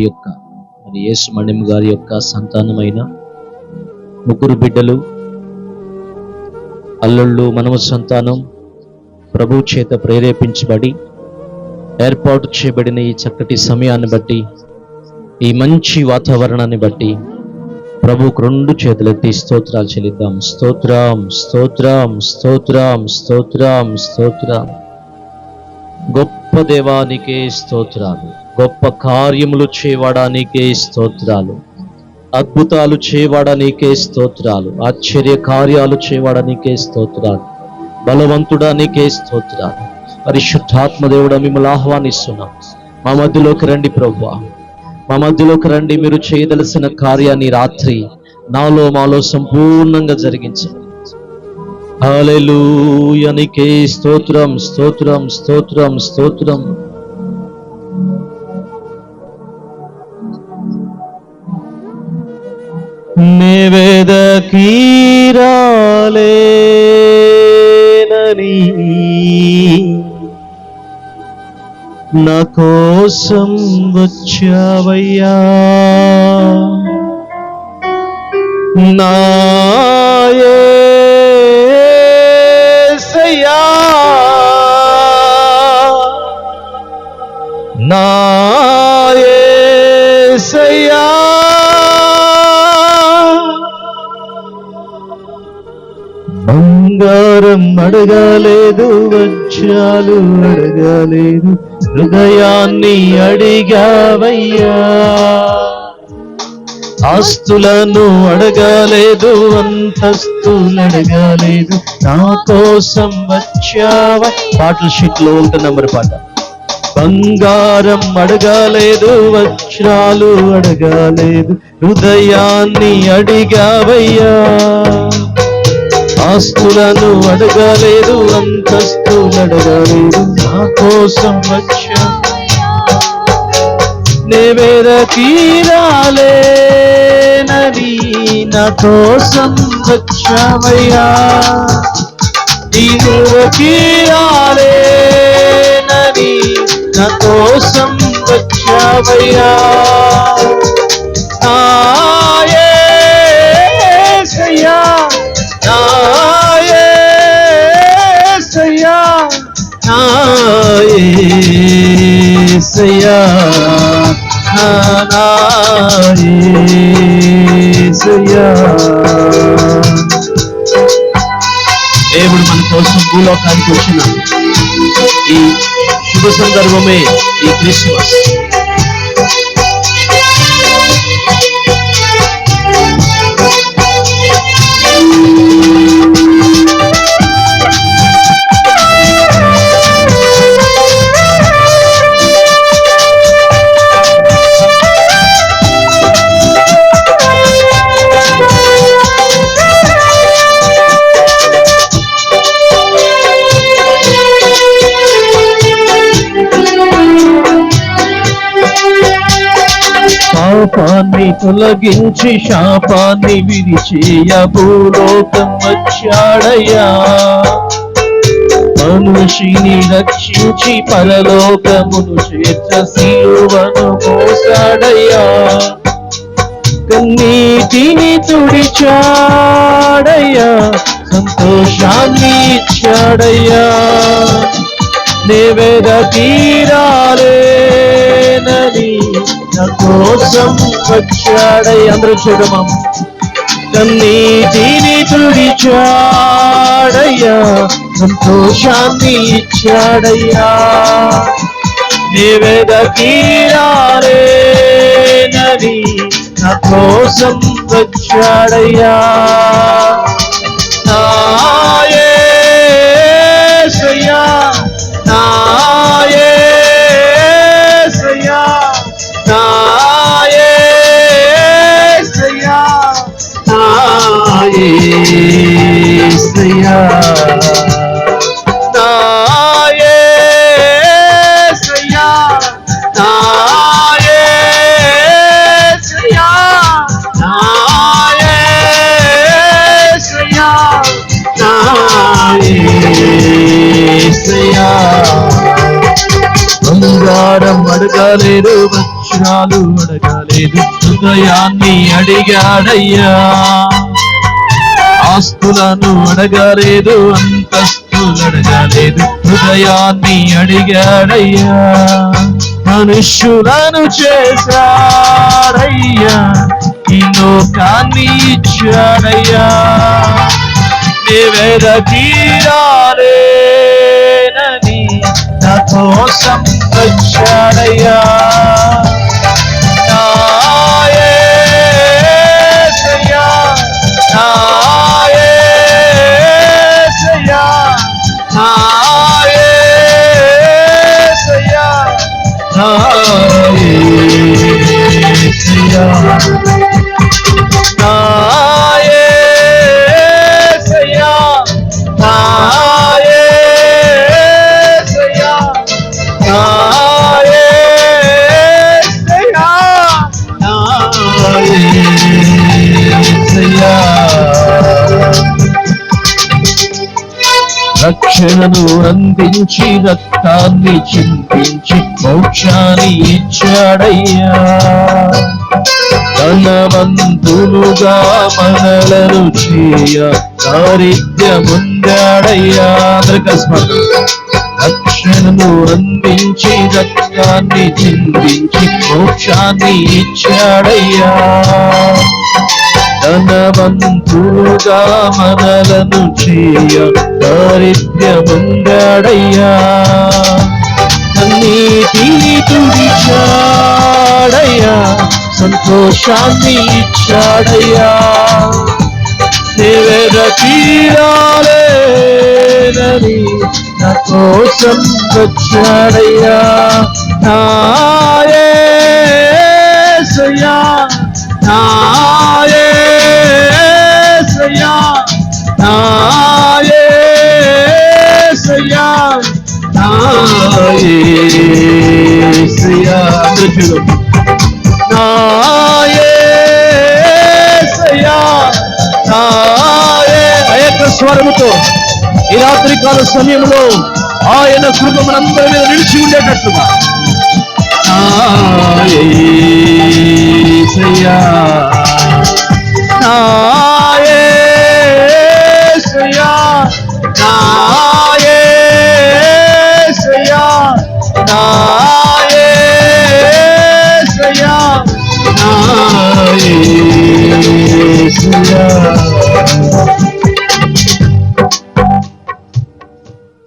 యొక్క మరి యేసు మణిం గారి యొక్క సంతానమైన ముగ్గురు బిడ్డలు, అల్లుళ్ళు, మనవ సంతానం ప్రభు చేత ప్రేరేపించబడి ఏర్పాటు చేయబడిన ఈ చక్కటి సమయాన్ని బట్టి, ఈ మంచి వాతావరణాన్ని బట్టి ప్రభుకు రెండు చేతులెత్తి స్తోత్రాలు చెల్లిద్దాం. స్తోత్రం, స్తోత్రం, స్తోత్రం, స్తోత్రం, స్తోత్రం. గొప్ప దేవానికే స్తోత్రాలు, గొప్ప కార్యములు చేయవాడానికే స్తోత్రాలు, అద్భుతాలు చేయవాడానికే స్తోత్రాలు, ఆశ్చర్య కార్యాలు చేయవాడానికే స్తోత్రాలు, బలవంతుడానికే స్తోత్రాలు. పరిశుద్ధాత్మ దేవుడా, మిమ్మల్ని ఆహ్వానిస్తున్నాం. మా మధ్యలోకి రండి ప్రభువా, మా మధ్యలోకి రండి. మీరు చేయదలసిన కార్యాన్ని రాత్రి నాలో మాలో సంపూర్ణంగా జరిగించండి. హల్లెలూయా, నీకే స్తోత్రం, స్తోత్రం, స్తోత్రం, స్తోత్రం. నివేదకి రాలేనని నా కోసం వచ్చావయ్యా, నా యేసయ్యా, నా యేసయ్యా. బంగారం అడగలేదు, వజ్రాలు అడగలేదు, హృదయాన్ని అడిగావయ్యా. ఆస్తులను అడగలేదు, అంతస్తులు అడగలేదు, నా కోసం వచ్చావా. పాటల షీట్ లో ఉంటుంది నంబర్ పాట. బంగారం అడగలేదు, వజ్రాలు అడగలేదు, హృదయాన్ని అడిగావయ్యా. ఆస్తులను అడగలేదు, అంతస్తులు అడగలేదు, నా కోసం వచ్చా. నివేదకి రాలేనని నా కోసం వచ్చావయ్యా, నివేదకి రాలేనని నా కోసం వచ్చావయ్యా. నా యేసయ్యా, నా యేసయ్యా, నా యేసయ్యా, నా యేసయ్యా. దేవుడు మన కోసం భూలోకానికి వచ్చిన ఈ శుభ సందర్భమే ఈ క్రిస్మస్. పాపాన్ని తొలగించి శాపాన్ని విడిచేయ భూలోకం వచ్చాడయ్యా. మనిషిని రక్షించి పరలోకమును చేర్చ సిలువను మోసాడయ్యా. కన్నీటిని తుడిచాడయ్యా, సంతోషాన్ని ఇచ్చాడయ్యా. నివేదకి రాలేనని నా కోసం వచ్చాడయ్యా. అందరూ చూడమా. కన్నీటిని తుడిచాడయ్యా, సంతోషాన్ని ఇచ్చాడయ్యా. నివేదకి రాలేనని నా కోసం వచ్చాడయ్యా. నా యేసయ్యా, నా యేసయ్యా, నా యేసయ్యా, నా యేసయ్యా, నా యేసయ్యా, నా యేసయ్యా, నా యేసయ్యా, నా యేసయ్యా. బంగారం అడగలేదు, వజ్రాలు అడగలేదు, హృదయాన్ని అడిగాడయ్యా. ఆస్తులను అడగలేదు, అంతస్తులు అడగలేదు, హృదయాన్ని అడిగాడయ్యా. మనుష్యులను చేశాడయ్యా, ఈ లోకాన్ని ఇచ్చాడయ్యా. నివేద తీరాలేనని నా కోసం వచ్చాడయ్యా. నా యేసయ్యా, నా యేసయ్యా, నా యేసయ్యా, నా యేసయ్యా, నా యేసయ్యా, నా యేసయ్యా, నా యేసయ్యా, నా యేసయ్యా. రక్షణను అందించి రక్తాన్ని చిందించి మోక్షాన్ని ఇచ్చాడయ్యా. ధనవంతులుగా మనలను చేయ దారిద్ర్యముందాడయ్యా. రక్షణను అందించి రక్తాన్ని చిందించి మోక్షాన్ని ఇచ్చాడయ్యా. ధనవంతులుగా మనలను చేయ దారిద్ర్యముందాడయ్యా. కన్నీటిని తుడిచాడయ్యా, సంతోషాన్ని ఇచ్చాడయ్యా. నివేద తీరాలేనని నా కోసం వచ్చాడయ్యా. నా యేసయ్యా, నా యేసయ్యా, నా యేసయ్యా, నా యేసయ్యా. నా యేసయ్యా, నా ఏక స్వరముతో ఈ రాత్రి కాల సమయంలో ఆయన కృప మనందరి మీద నిలిచి ఉండేటట్లుగా నా యేసయ్యా, నా యేసయ్యా, నా యేసయ్యా, నా యేసయ్యా, నా యేసయ్యా.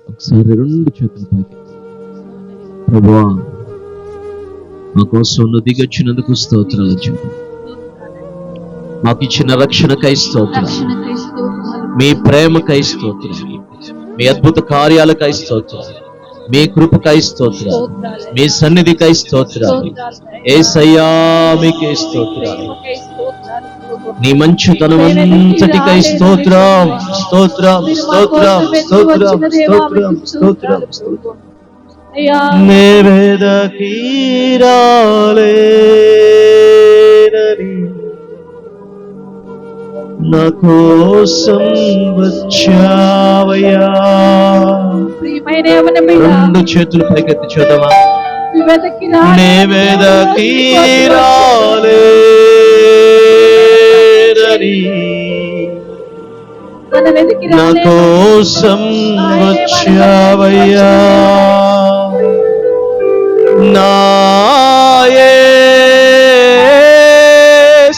ఒకసారి రెండు చేతులు పైకి. ప్రభువా, మా కోసం నువ్వు దిగొచ్చినందుకు స్తోత్రాలు చెప్పు. మాకు ఇచ్చిన రక్షణకై స్తోత్రాలు, మీ ప్రేమకై స్తోత్రాలు, మీ అద్భుత కార్యాలకై స్తోత్రాలు, మీ కృపకై స్తోత్రాలు, మీ సన్నిధికై స్తోత్రాలు. యేసయ్యా మీకే స్తోత్రాలు. నీ మంచితనమంతటికై స్తోత్రం, స్తోత్రం, స్తోత్రం, స్తోత్రం, స్తోత్రం, స్తోత్రం, స్తోత్రం. నివేద తీరాలేనని నా కోసం వచ్చావయ్యా. రెండు చేతులు పైకెత్తి చూద్దామా. నివేద తీరాలేనని నా కోసం వచ్చావయ్యా. నా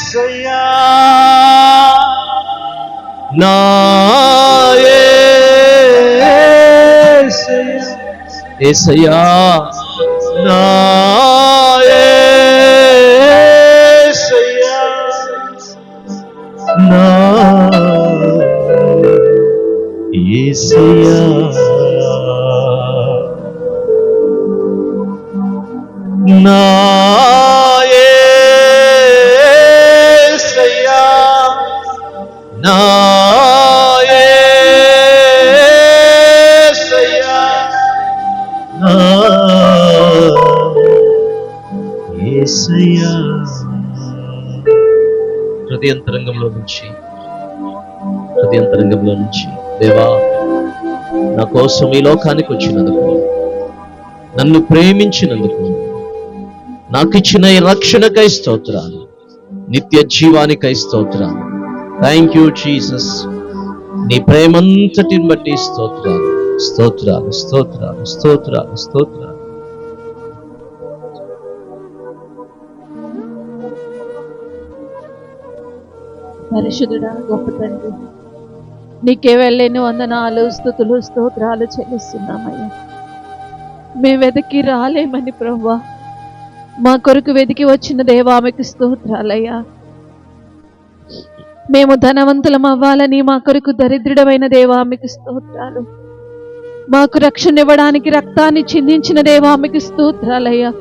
యేసయ్యా, నా యేసయ్యా, యేసయ్యా, నా యేసయ్యా, నా యేసయ్యా, నా యేసయ్యా, నా యేసయ్యా, నా యేసయ్యా. హృదయంతరంగంలో నుంచి దేవా, నా కోసం ఈ లోకానికి వచ్చినందుకు, నన్ను ప్రేమించినందుకు, నాకు ఇచ్చిన ఈ రక్షణకై స్తోత్రాలు, నిత్య జీవానికై స్తోత్రాలు. Thank you Jesus. నీ ప్రేమంతటిని బట్టి స్తోత్రాలు, స్తోత్రాలు, స్తోత్రాలు, స్తోత్రాలు, స్తోత్రాలు. పరిశుద్ధుడా, గొప్ప తండ్రి, నీకే వెళ్ళలేని వందనాలు, స్తుతులు, స్తోత్రాలు చెల్లిస్తున్నామయ్యా. మేము వెతికి రాలేమని ప్రభువా, మా కొరకు వెతికి వచ్చిన దేవా మీకు స్తోత్రాలయ్యా. మేము ధనవంతులం అవ్వాలని మా కొరకు దరిద్రుడమైన దేవా మీకు స్తోత్రాలు. మాకు రక్షణ ఇవ్వడానికి రక్తాన్ని చిందించిన దేవా మీకు స్తోత్రాలయ్యా.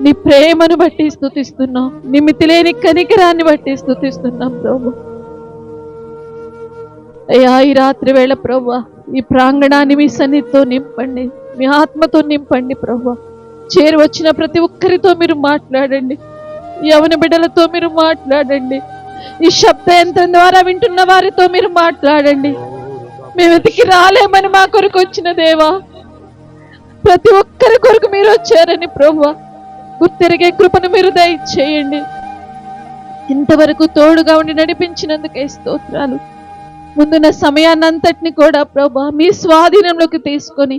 నీ ప్రేమను బట్టి స్తుతిస్తున్నాం, నీ మితిలేని కనికరాన్ని బట్టి స్తుతిస్తున్నాం ప్రభు. అయ్యా, ఈ రాత్రి వేళ ప్రభు ఈ ప్రాంగణాన్ని మీ సన్నిధితో నింపండి, మీ ఆత్మతో నింపండి ప్రభు. చేరి వచ్చిన ప్రతి ఒక్కరితో మీరు మాట్లాడండి, యవన బిడ్డలతో మీరు మాట్లాడండి, ఈ శబ్ద యంత్రం ద్వారా వింటున్న వారితో మీరు మాట్లాడండి. మేము వెతికి రాలేమని మా కొరకు వచ్చిన దేవా, ప్రతి ఒక్కరి కొరకు మీరు వచ్చారని ప్రభువా గుర్తెరిగే కృపను మీరు దయచేయండి. ఇంతవరకు తోడుగా ఉండి నడిపించినందుకే స్తోత్రాలు. ముందున్న సమయాన్నంతటిని కూడా ప్రభా మీ స్వాధీనంలోకి తీసుకొని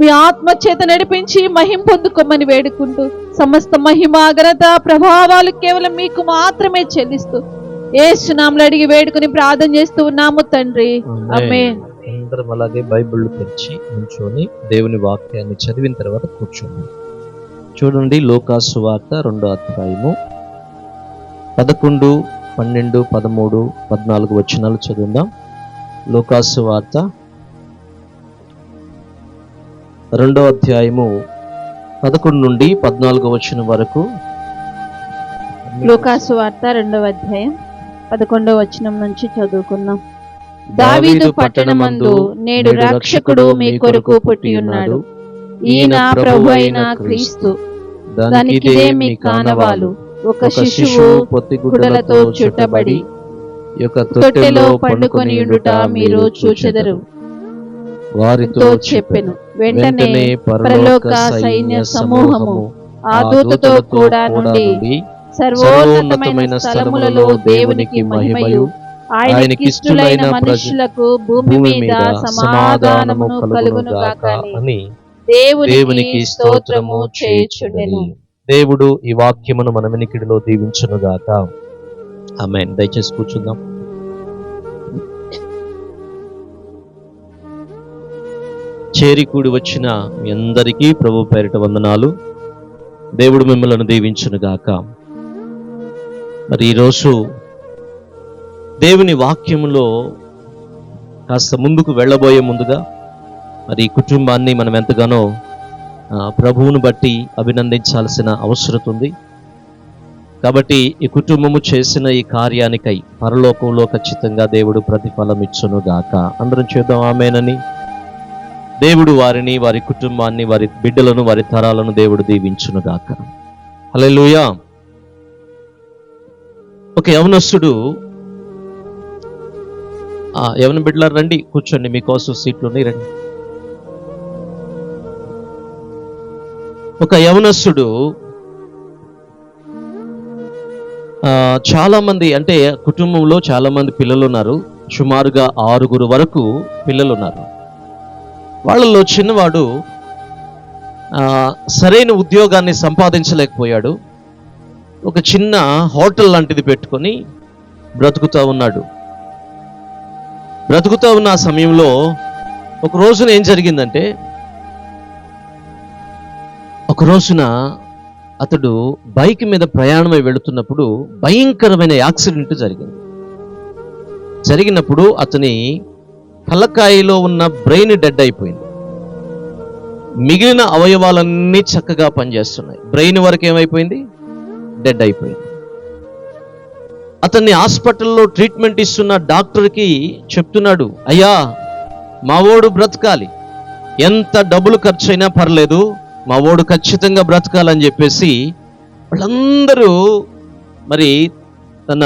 మీ ఆత్మ చేత నడిపించి మహిమ పొందుకోమని వేడుకుంటూ, సమస్త మహిమ ఘనత ప్రభావాలు కేవలం మీకు మాత్రమే చెల్లిస్తూ యేసు నామములో అడిగి వేడుకుని ప్రార్థన చేస్తూ ఉన్నాము తండ్రి, ఆమేన్. అందరం అలాగే బైబిల్ తెరిచి నిల్చొని దేవుని వాక్యాన్ని చదివిన తర్వాత కూర్చోండి. చూడండి, లూకాసు సువార్త 2వ అధ్యాయము 11, 12, 13, 14 వచనాలు చదువుదాం. లూకాసు సువార్త 2వ అధ్యాయము 11 నుండి 14 వచనం వరకు. లూకాసు సువార్త 2వ అధ్యాయం 11వ వచనం నుంచి చదువుకున్నాం. దావీదు పట్టణమందు నేడు రక్షకుడు మీ కొరకు పుట్టి ఉన్నాడు, ఈయన ప్రభు అయిన క్రీస్తు. దానికిదే మీ కానవాలు, ఒక శిశువు పొత్తిగుడ్డలతో చుట్టబడి తొట్టెలో పండుకొని ఉండుట మీరు చూచెదరు వారితో చెప్పెను. వెంటనే పరలోక సైన్య సమూహము ఆ దూతతో కూడా నుండి సర్వోన్నతమైన స్థలములలో దేవునికి మహిమయు, ఆయనకిష్టులైన మనుషులకు భూమి మీద సమాధానము కలుగును గాక అని దేవునికి స్తోత్రము చేయుచుండెను. దేవుడు ఈ వాక్యమును మన వినికిడిలో దీవించును గాక. ఆమేన్. దయచేసి కూర్చుందాం. చేరి కూడి వచ్చిన మీ అందరికీ ప్రభు పేరిట వందనాలు. దేవుడు మిమ్మల్ని దీవించును గాక. మరి ఈరోజు దేవుని వాక్యములో కాస్త ముందుకు వెళ్ళబోయే ముందుగా మరి ఈ కుటుంబాన్ని మనం ఎంతగానో ప్రభువును బట్టి అభినందించాల్సిన అవసరం ఉంది. కాబట్టి ఈ కుటుంబము చేసిన ఈ కార్యానికై పరలోకంలో ఖచ్చితంగా దేవుడు ప్రతిఫలం ఇచ్చును గాక. అందరం చేద్దాం ఆమేనని. దేవుడు వారిని, వారి కుటుంబాన్ని, వారి బిడ్డలను, వారి తరాలను దేవుడు దీవించును గాక. హల్లెలూయా. ఒక యవనస్తుడు, యవన బిడ్డలారు రండి, కూర్చోండి, మీకోసం సీట్లు ఉన్నాయి, రండి. ఒక యవనస్తుడు చాలా మంది, అంటే కుటుంబంలో చాలా మంది పిల్లలు ఉన్నారు. సుమారుగా 6 వరకు పిల్లలు ఉన్నారు. వాళ్ళలో చిన్నవాడు సరైన ఉద్యోగాన్ని సంపాదించలేకపోయాడు. ఒక చిన్న హోటల్ లాంటిది పెట్టుకొని బ్రతుకుతూ ఉన్నాడు. బ్రతుకుతూ ఉన్న ఆ సమయంలో ఒక రోజున ఏం జరిగిందంటే, ఒక రోజున అతడు బైక్ మీద ప్రయాణమై వెళుతున్నప్పుడు భయంకరమైన యాక్సిడెంట్ జరిగినప్పుడు అతని తలకాయలో ఉన్న బ్రెయిన్ డెడ్ అయిపోయింది. మిగిలిన అవయవాలన్నీ చక్కగా పనిచేస్తున్నాయి, బ్రెయిన్ వరకు ఏమైపోయింది, డెడ్ అయిపోయింది. అతన్ని హాస్పిటల్లో ట్రీట్మెంట్ ఇస్తున్న డాక్టర్కి చెప్తున్నాడు, అయ్యా మా ఓడు బ్రతకాలి, ఎంత డబ్బులు ఖర్చు అయినా పర్లేదు, మా ఓడు ఖచ్చితంగా బ్రతకాలని చెప్పేసి వాళ్ళందరూ మరి తన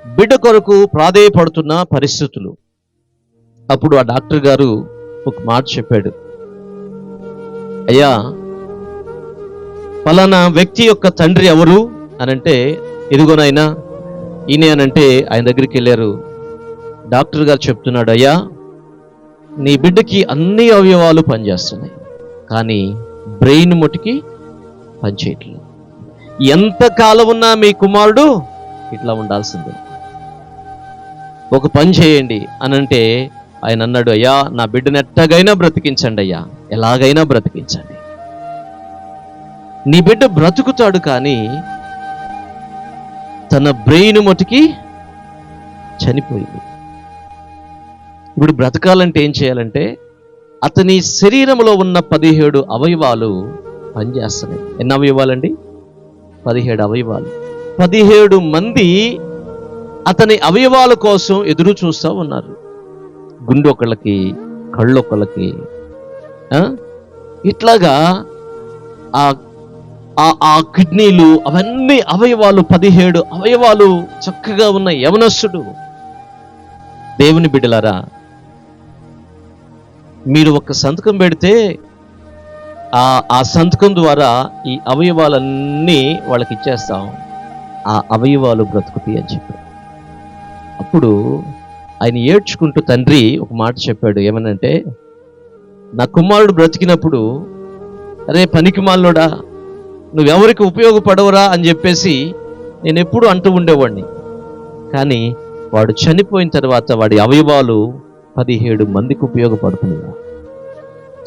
బిడ్డ కొరకు ప్రాధేయపడుతున్న పరిస్థితులు. అప్పుడు ఆ డాక్టర్ గారు ఒక మాట చెప్పాడు, అయ్యా పలానా వ్యక్తి యొక్క తండ్రి ఎవరు అనంటే, ఇదిగోనైనా ఈయన అనంటే ఆయన దగ్గరికి వెళ్ళారు. డాక్టర్ గారు చెప్తున్నాడు, అయ్యా నీ బిడ్డకి అన్ని అవయవాలు పనిచేస్తున్నాయి, కానీ బ్రెయిన్ మటుకి పనిచేయట్లేదు. ఎంత కాలం ఉన్నా మీ కుమారుడు ఇట్లా ఉండాల్సిందే, ఒక పని చేయండి అనంటే ఆయన అన్నాడు, అయ్యా నా బిడ్డను ఎట్టగైనా బ్రతికించండి అయ్యా, ఎలాగైనా బ్రతికించండి. నీ బిడ్డ బ్రతుకుతాడు, కానీ తన బ్రెయిన్ మటుకి చనిపోయింది. ఇప్పుడు బ్రతకాలంటే ఏం చేయాలంటే, అతని శరీరంలో ఉన్న 17 అవయవాలు పనిచేస్తున్నాయి. ఎన్ని అవయవాలండి? 17 అవయవాలు. 17 మంది అతని అవయవాల కోసం ఎదురు చూస్తూ ఉన్నారు. గుండె ఒకళ్ళకి, కళ్ళు ఒకళ్ళకి, ఇట్లాగా ఆ కిడ్నీలు, అవన్నీ అవయవాలు, 17 అవయవాలు చక్కగా ఉన్న యవనస్తుడు. దేవుని బిడ్డలారా, మీరు ఒక సంతకం పెడితే ఆ సంతకం ద్వారా ఈ అవయవాలన్నీ వాళ్ళకి ఇచ్చేస్తాం, ఆ అవయవాలు బ్రతుకుతాయి అని చెప్పాడు. అప్పుడు ఆయన ఏడ్చుకుంటూ తండ్రి ఒక మాట చెప్పాడు. ఏమనంటే, నా కుమారుడు బ్రతికినప్పుడు, అరే పనికి మాలోడా, నువ్వెవరికి ఉపయోగపడవురా అని చెప్పేసి నేను ఎప్పుడు అంటూ ఉండేవాడిని. కానీ వాడు చనిపోయిన తర్వాత వాడి అవయవాలు 17 మందికి ఉపయోగపడుతున్నాయి.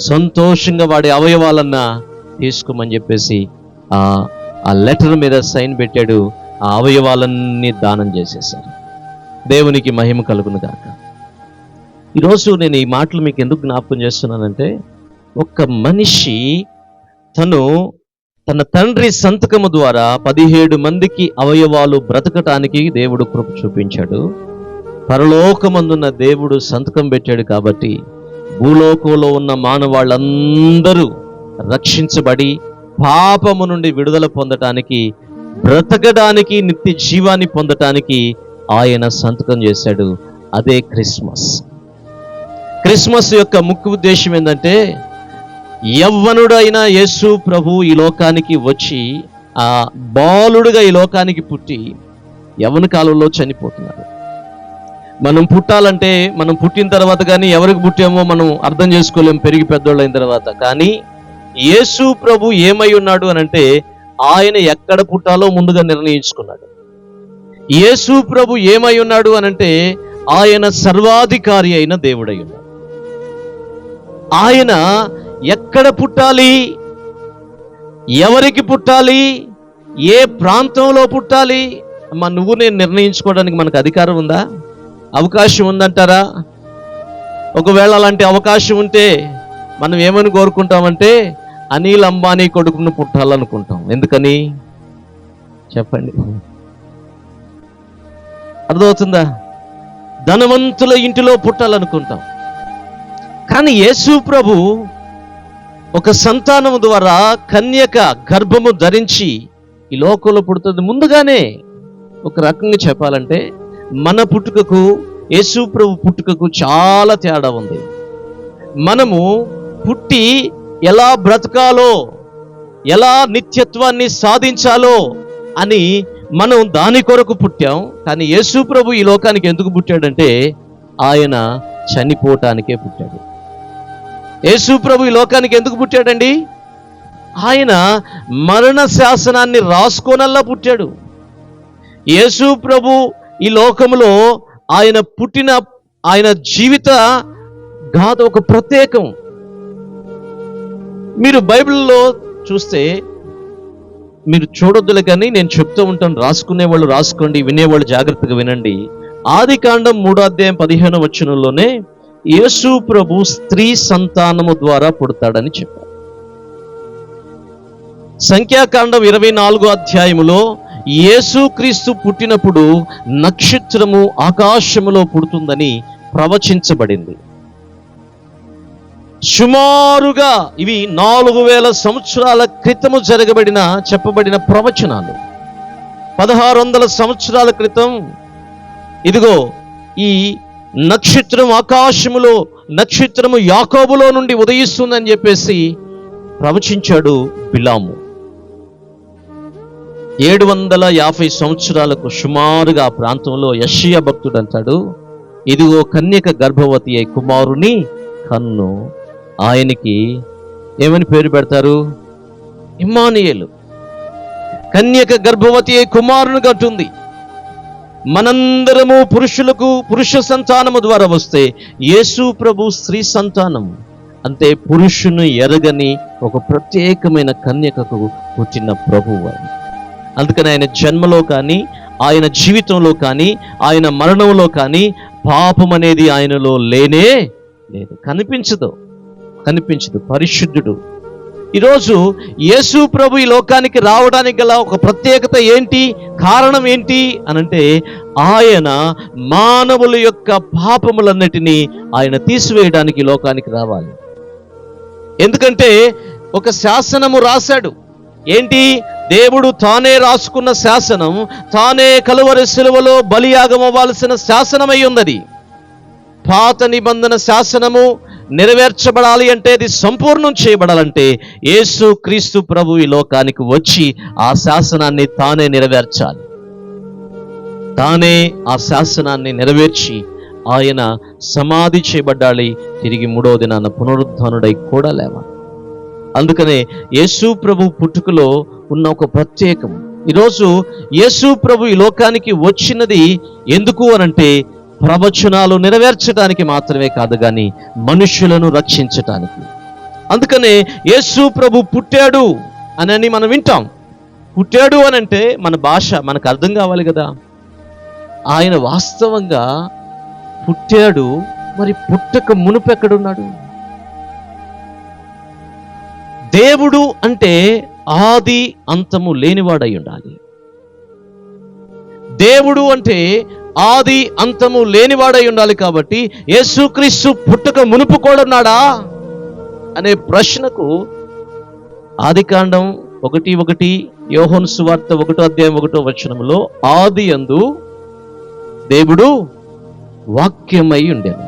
సంతోషంగా వాడి అవయవాలన్నా తీసుకోమని చెప్పేసి ఆ లెటర్ మీద సైన్ పెట్టాడు. ఆ అవయవాలన్నీ దానం చేసేశారు. దేవునికి మహిమ కలుగును గాక. ఈరోజు నేను ఈ మాటలు మీకు ఎందుకు జ్ఞాపకం చేస్తున్నానంటే, ఒక్క మనిషి తన తండ్రి సంతకము ద్వారా 17 మందికి అవయవాలు బ్రతకటానికి దేవుడు కృప చూపించాడు. పరలోకమందున్న దేవుడు సంతకం పెట్టాడు కాబట్టి భూలోకంలో ఉన్న మానవాళ్ళందరూ రక్షించబడి పాపము నుండి విడుదల పొందటానికి, బ్రతకడానికి, నిత్య జీవాన్ని పొందటానికి ఆయన సంతకం చేశాడు. అదే క్రిస్మస్. క్రిస్మస్ యొక్క ముఖ్య ఉద్దేశం ఏంటంటే, యవ్వనుడైన యేసు ప్రభు ఈ లోకానికి వచ్చి, ఆ బాలుడుగా ఈ లోకానికి పుట్టి యవ్వన కాలంలో చనిపోతున్నారు. మనం పుట్టాలంటే, మనం పుట్టిన తర్వాత కానీ ఎవరికి పుట్టామో మనం అర్థం చేసుకోలేం పెరిగి పెద్దోళ్ళైన తర్వాత. కానీ యేసు ప్రభు ఏమై ఉన్నాడు అనంటే, ఆయన ఎక్కడ పుట్టాలో ముందుగా నిర్ణయించుకున్నాడు. యేసు ప్రభు ఏమై ఉన్నాడు అనంటే, ఆయన సర్వాధికారి అయిన దేవుడై ఉన్నాడు. ఆయన ఎక్కడ పుట్టాలి, ఎవరికి పుట్టాలి, ఏ ప్రాంతంలో పుట్టాలి, నువ్వు నేను నిర్ణయించుకోవడానికి మనకు అధికారం ఉందా? అవకాశం ఉందంటారా? ఒకవేళ అలాంటి అవకాశం ఉంటే మనం ఏమని కోరుకుంటామంటే, అనిల్ అంబానీ కొడుకును పుట్టాలనుకుంటాం. ఎందుకని చెప్పండి, అర్థమవుతుందా? ధనవంతుల ఇంటిలో పుట్టాలనుకుంటాం. కానీ యేసు ప్రభు ఒక సంతానము ద్వారా కన్యక గర్భము ధరించి ఈ లోకంలో పుడుతుంది. ముందుగానే ఒక రకంగా చెప్పాలంటే మన పుట్టుకకు యేసు ప్రభు పుట్టుకకు చాలా తేడా ఉంది. మనము పుట్టి ఎలా బ్రతకాలో, ఎలా నిత్యత్వాన్ని సాధించాలో అని మనం దాని కొరకు పుట్టాం. కానీ యేసు ప్రభు ఈ లోకానికి ఎందుకు పుట్టాడంటే, ఆయన చనిపోవటానికే పుట్టాడు. యేసు ప్రభు ఈ లోకానికి ఎందుకు పుట్టాడండి? ఆయన మరణ శాసనాన్ని రాసుకోనల్లా పుట్టాడు. యేసు ప్రభు ఈ లోకంలో ఆయన జీవిత గాథ ఒక ప్రత్యేకం. మీరు బైబిల్లో చూస్తే, మీరు చూడొద్దులే కానీ నేను చెప్తూ ఉంటాను, రాసుకునేవాళ్ళు రాసుకోండి, వినేవాళ్ళు జాగ్రత్తగా వినండి. ఆదికాండం 3:15 యేసు ప్రభు స్త్రీ సంతానము ద్వారా పుడతాడని చెప్పారు. సంఖ్యాకాండం 24 యేసు క్రీస్తు పుట్టినప్పుడు నక్షత్రము ఆకాశములో పుడుతుందని ప్రవచించబడింది. సుమారుగా ఇవి 4000 సంవత్సరాల క్రితము చెప్పబడిన ప్రవచనాలు. 1600 సంవత్సరాల క్రితం ఇదిగో ఈ నక్షత్రం ఆకాశములో, నక్షత్రము యాకోబులో నుండి ఉదయిస్తుందని చెప్పేసి ప్రవచించాడు బిలాము. 750 సంవత్సరాలకు సుమారుగా ఆ ప్రాంతంలో యెషయా భక్తుడు అంటాడు, ఇదిగో కన్యక గర్భవతి అయి కుమారుని కన్ను, ఆయనకి ఏమని పేరు పెడతారు? ఇమ్మానుయేలు. కన్యక గర్భవతి అయి కుమారుని కంటుంది. మనందరము పురుష సంతానము ద్వారా వస్తే, యేసు ప్రభు స్త్రీ సంతానం. అంటే పురుషుని ఎరగని ఒక ప్రత్యేకమైన కన్యకకు పుట్టిన ప్రభువు. అందుకని ఆయన జన్మలో కానీ, ఆయన జీవితంలో కానీ, ఆయన మరణంలో కానీ పాపం అనేది ఆయనలో లేనే లేదు, కనిపించదు. పరిశుద్ధుడు. ఈరోజు యేసు ప్రభు ఈ లోకానికి రావడానికి గల ఒక ప్రత్యేకత ఏంటి, కారణం ఏంటి అనంటే, ఆయన మానవుల యొక్క పాపములన్నిటినీ ఆయన తీసివేయడానికి ఈ లోకానికి రావాలి. ఎందుకంటే ఒక శాసనము రాశాడు. ఏంటి? దేవుడు తానే రాసుకున్న శాసనం, తానే కలువరి శిలువలో బలియాగం అవ్వాల్సిన శాసనమై ఉన్నది. పాత నిబంధన శాసనము నెరవేర్చబడాలి అంటే, అది సంపూర్ణం చేయబడాలంటే యేసు క్రీస్తు ప్రభు ఈ లోకానికి వచ్చి ఆ శాసనాన్ని తానే నెరవేర్చాలి. తానే ఆ శాసనాన్ని నెరవేర్చి ఆయన సమాధి చేయబడ్డాలి, తిరిగి 3వ దినాన పునరుద్ధానుడై కూడా లేవాలి. అందుకనే యేసు ప్రభు పుట్టుకలో ఉన్న ఒక ప్రత్యేకం. ఈరోజు యేసు ప్రభు ఈ లోకానికి వచ్చినది ఎందుకు అనంటే, ప్రవచనాలు నెరవేర్చడానికి మాత్రమే కాదు కానీ మనుషులను రక్షించటానికి. అందుకనే యేసు ప్రభు పుట్టాడు అని మనం వింటాం. పుట్టాడు అనంటే మన భాష మనకు అర్థం కావాలి కదా. ఆయన వాస్తవంగా పుట్టాడు. మరి పుట్టక మునుపెక్కడున్నాడు? దేవుడు అంటే ఆది అంతము లేనివాడై ఉండాలి. దేవుడు అంటే ఆది అంతము లేనివాడై ఉండాలి. కాబట్టి యేసుక్రీస్తు పుట్టక మునుపు కూడా ఉన్నాడా అనే ప్రశ్నకు ఆదికాండం 1:1, యోహాను సువార్త 1:1 ఆది యందు దేవుడు వాక్యమై ఉండెను,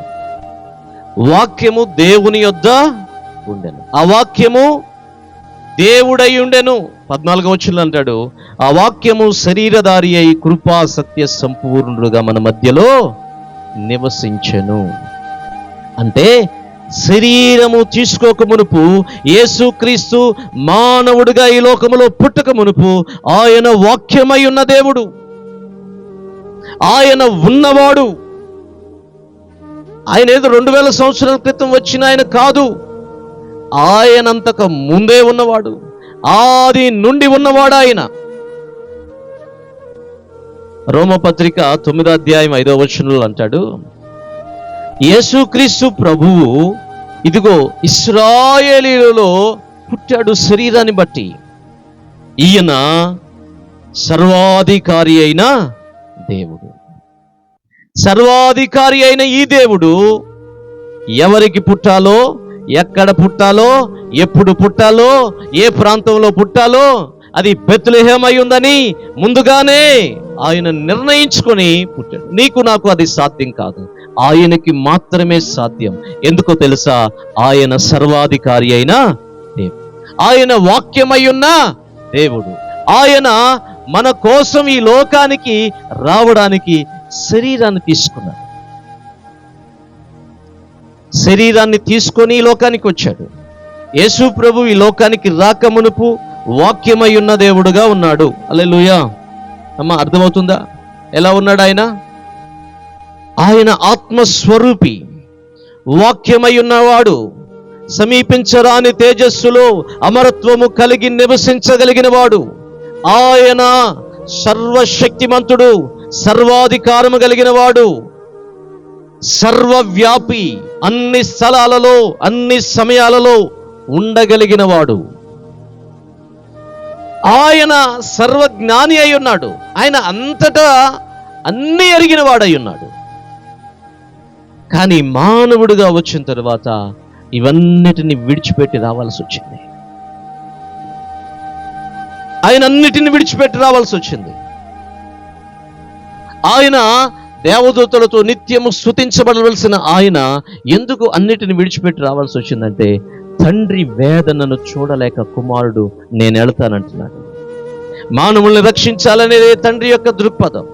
వాక్యము దేవుని యొద్ద ఉండెను, ఆ వాక్యము దేవుడై ఉండెను. 14వ అంటాడు, ఆ వాక్యము శరీరధారి అయి కృపా సత్య సంపూర్ణుడుగా మన మధ్యలో నివసించెను. అంటే శరీరము తీసుకోక మునుపు, యేసుక్రీస్తు మానవుడిగా ఈ లోకములో పుట్టక మునుపు ఆయన వాక్యమై ఉన్న దేవుడు, ఆయన ఉన్నవాడు. ఆయన ఏదో 2000 సంవత్సరాల క్రితం వచ్చిన ఆయన కాదు. ఆయనంతక ముందే ఉన్నవాడు, ఆది నుండి ఉన్నవాడు ఆయన. రోమపత్రిక 9:5 అంటాడు, యేసుక్రీస్తు ప్రభువు ఇదిగో ఇశ్రాయేలీయులలో పుట్టాడు శరీరాన్ని బట్టి. ఈయన సర్వాధికారి అయిన దేవుడు. సర్వాధికారి అయిన ఈ దేవుడు ఎవరికి పుట్టాలో, ఎక్కడ పుట్టాలో, ఎప్పుడు పుట్టాలో, ఏ ప్రాంతంలో పుట్టాలో అది బెత్లెహేం అయి ఉందని ముందుగానే ఆయన నిర్ణయించుకొని పుట్టాడు. నీకు నాకు అది సాధ్యం కాదు, ఆయనకి మాత్రమే సాధ్యం. ఎందుకో తెలుసా? ఆయన సర్వాధికారి అయిన దేవుడు, ఆయన వాక్యమై ఉన్న దేవుడు. ఆయన మన కోసం ఈ లోకానికి రావడానికి శరీరాన్ని తీసుకున్నాడు. శరీరాన్ని తీసుకొని ఈ లోకానికి వచ్చాడు. యేసు ప్రభు ఈ లోకానికి రాక మునుపు వాక్యమై ఉన్న దేవుడుగా ఉన్నాడు. హల్లెలూయా. అమ్మ, అర్థమవుతుందా ఎలా ఉన్నాడు ఆయన? ఆయన ఆత్మస్వరూపి, వాక్యమై ఉన్నవాడు, సమీపించరాని తేజస్సులో అమరత్వము కలిగి నివసించగలిగిన వాడు. ఆయన సర్వశక్తిమంతుడు, సర్వాధికారము కలిగిన వాడు, సర్వవ్యాపి, అన్ని స్థలాలలో అన్ని సమయాలలో ఉండగలిగిన వాడు. ఆయన సర్వజ్ఞాని అయి ఉన్నాడు. ఆయన అంతటా అన్ని ఎరిగిన వాడై ఉన్నాడు. కానీ మానవుడిగా వచ్చిన తర్వాత ఇవన్నిటిని విడిచిపెట్టి రావాల్సి వచ్చింది. ఆయన అన్నిటిని విడిచిపెట్టి రావాల్సి వచ్చింది. ఆయన దేవదూతలతో నిత్యము స్తుతించబడవలసిన ఆయన ఎందుకు అన్నిటిని విడిచిపెట్టి రావాల్సి వచ్చిందంటే, తండ్రి వేదనను చూడలేక కుమారుడు నేను వెళ్తానంటున్నాడు. మానవుల్ని రక్షించాలనేదే తండ్రి యొక్క దృక్పథం.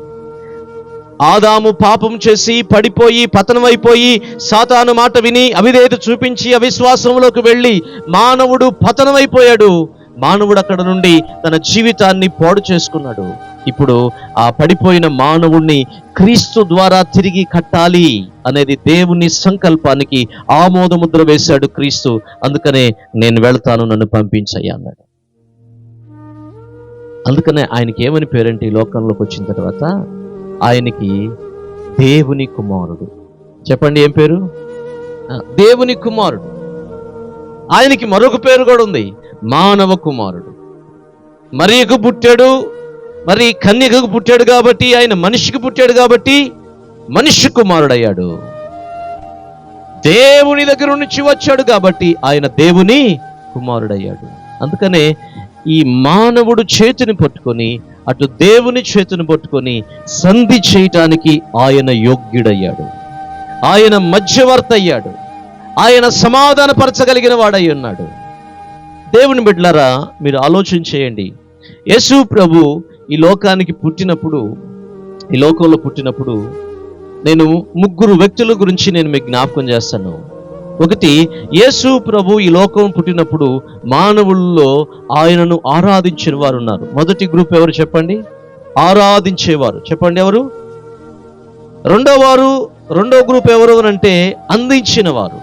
ఆదాము పాపం చేసి పడిపోయి పతనమైపోయి సాతాను మాట విని అవిధేయత చూపించి అవిశ్వాసంలోకి వెళ్ళి మానవుడు పతనమైపోయాడు. మానవుడు అక్కడ నుండి తన జీవితాన్ని పాడు చేసుకున్నాడు. ఇప్పుడు ఆ పడిపోయిన మానవుణ్ణి క్రీస్తు ద్వారా తిరిగి కట్టాలి అనేది దేవుని సంకల్పానికి ఆమోదముద్ర వేశాడు క్రీస్తు. అందుకనే నేను వెళ్తాను, నన్ను పంపించయ్యా అన్నాడు. అందుకనే ఆయనకి ఏమని పేరంటే ఈ లోకంలోకి వచ్చిన తర్వాత ఆయనకి దేవుని కుమారుడు. చెప్పండి ఏం పేరు? దేవుని కుమారుడు. ఆయనకి మరొక పేరు కూడా ఉంది, మానవ కుమారుడు. మరియకు పుట్టాడు, మరి కన్యకకు పుట్టాడు కాబట్టి ఆయన మనిషికి పుట్టాడు కాబట్టి మనిషి కుమారుడయ్యాడు. దేవుని దగ్గర నుంచి వచ్చాడు కాబట్టి ఆయన దేవుని కుమారుడయ్యాడు. అందుకనే ఈ మానవుడు చేతిని పట్టుకొని అటు దేవుని చేతిని పట్టుకొని సంధి చేయటానికి ఆయన యోగ్యుడయ్యాడు. ఆయన మధ్యవర్తి అయ్యాడు. ఆయన సమాధానపరచగలిగిన వాడై ఉన్నాడు. దేవుని బిడ్డలారా, మీరు ఆలోచన చేయండి. యేసు ప్రభు ఈ లోకానికి పుట్టినప్పుడు, ఈ లోకంలో పుట్టినప్పుడు నేను ముగ్గురు వ్యక్తుల గురించి నేను మీకు జ్ఞాపకం చేస్తాను. ఒకటి, యేసు ప్రభు ఈ లోకం పుట్టినప్పుడు మానవుల్లో ఆయనను ఆరాధించిన వారు ఉన్నారు. మొదటి గ్రూప్ ఎవరు చెప్పండి? ఆరాధించేవారు. చెప్పండి ఎవరు? రెండో గ్రూప్ ఎవరు అంటే అందించిన వారు,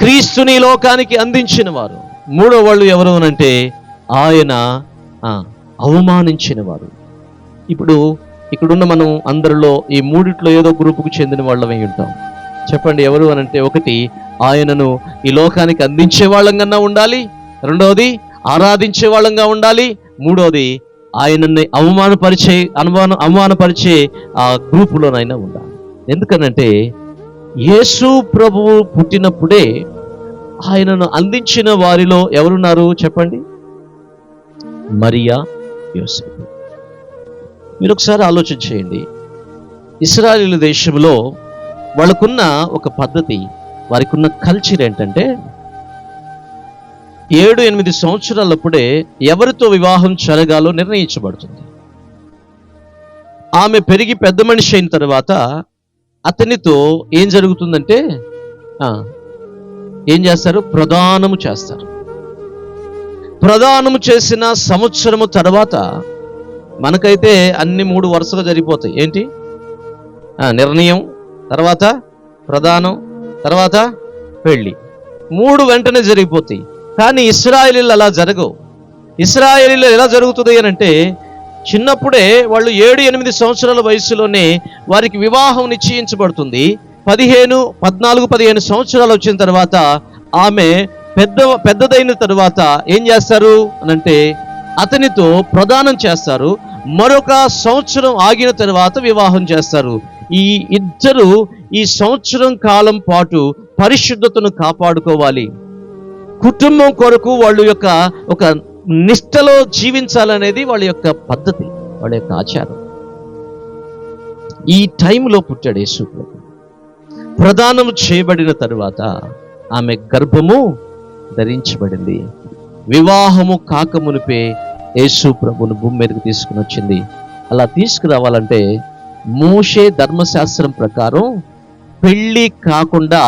క్రీస్తుని లోకానికి అందించిన వారు. మూడో వాళ్ళు ఎవరు అంటే ఆయన అవమానించిన వారు. ఇప్పుడు ఇక్కడున్న మనం అందరిలో ఈ మూడిట్లో ఏదో గ్రూపుకు చెందిన వాళ్ళమై ఉంటాం. చెప్పండి ఎవరు అనంటే, ఒకటి ఆయనను ఈ లోకానికి అందించే వాళ్ళంగా ఉండాలి, రెండవది ఆరాధించే వాళ్ళంగా ఉండాలి, మూడవది ఆయనని అవమానపరిచే ఆ గ్రూపులోనైనా ఉండాలి. ఎందుకనంటే యేసు ప్రభువు పుట్టినప్పుడే ఆయనను అందించిన వారిలో ఎవరున్నారు చెప్పండి? మరియా, యోసేపు. మీరు ఒకసారి ఆలోచన చేయండి. ఇశ్రాయేలు దేశంలో వాళ్ళకున్న ఒక పద్ధతి, వారికి ఉన్న కల్చర్ ఏంటంటే 7-8 సంవత్సరాలప్పుడే ఎవరితో వివాహం జరగాలో నిర్ణయించబడుతుంది. ఆమె పెరిగి పెద్ద మనిషి అయిన తర్వాత అతనితో ఏం జరుగుతుందంటే ఏం చేస్తారు? ప్రదానము చేస్తారు. ప్రదానము చేసిన సంవత్సరము తర్వాత, మనకైతే అన్ని 3 వరుసగా జరిగిపోతాయి. ఏంటి? నిర్ణయం, తర్వాత ప్రదానం, తర్వాత పెళ్ళి. 3 వెంటనే జరిగిపోతాయి. కానీ ఇశ్రాయేలీలు అలా జరగవు. ఇశ్రాయేలీలు ఎలా జరుగుతుంది అని అంటే, చిన్నప్పుడే వాళ్ళు 7-8 సంవత్సరాల వయసులోనే వారికి వివాహం నిశ్చయించబడుతుంది. 14-15 సంవత్సరాలు వచ్చిన తర్వాత ఆమె పెద్దదైన తర్వాత ఏం చేస్తారు అనంటే అతనితో ప్రదానం చేస్తారు. మరొక సంవత్సరం ఆగిన తర్వాత వివాహం చేస్తారు. ఈ ఇద్దరు ఈ సంవత్సరం కాలం పాటు పరిశుద్ధతను కాపాడుకోవాలి. కుటుంబం కొరకు వాళ్ళ యొక్క ఒక నిష్టలో జీవించాలనేది వాళ్ళ యొక్క పద్ధతి, వాళ్ళ యొక్క ఆచారం. ఈ టైంలో పుట్టాడు యేసు ప్రభు. ప్రదానం చేయబడిన తరువాత ఆమె గర్భము ధరించబడింది. వివాహము కాకమునిపే యేసు ప్రభును భూమి మీదకి తీసుకుని వచ్చింది. అలా తీసుకురావాలంటే మోషే ధర్మశాస్త్రం ప్రకారం పెళ్ళి కాకుండా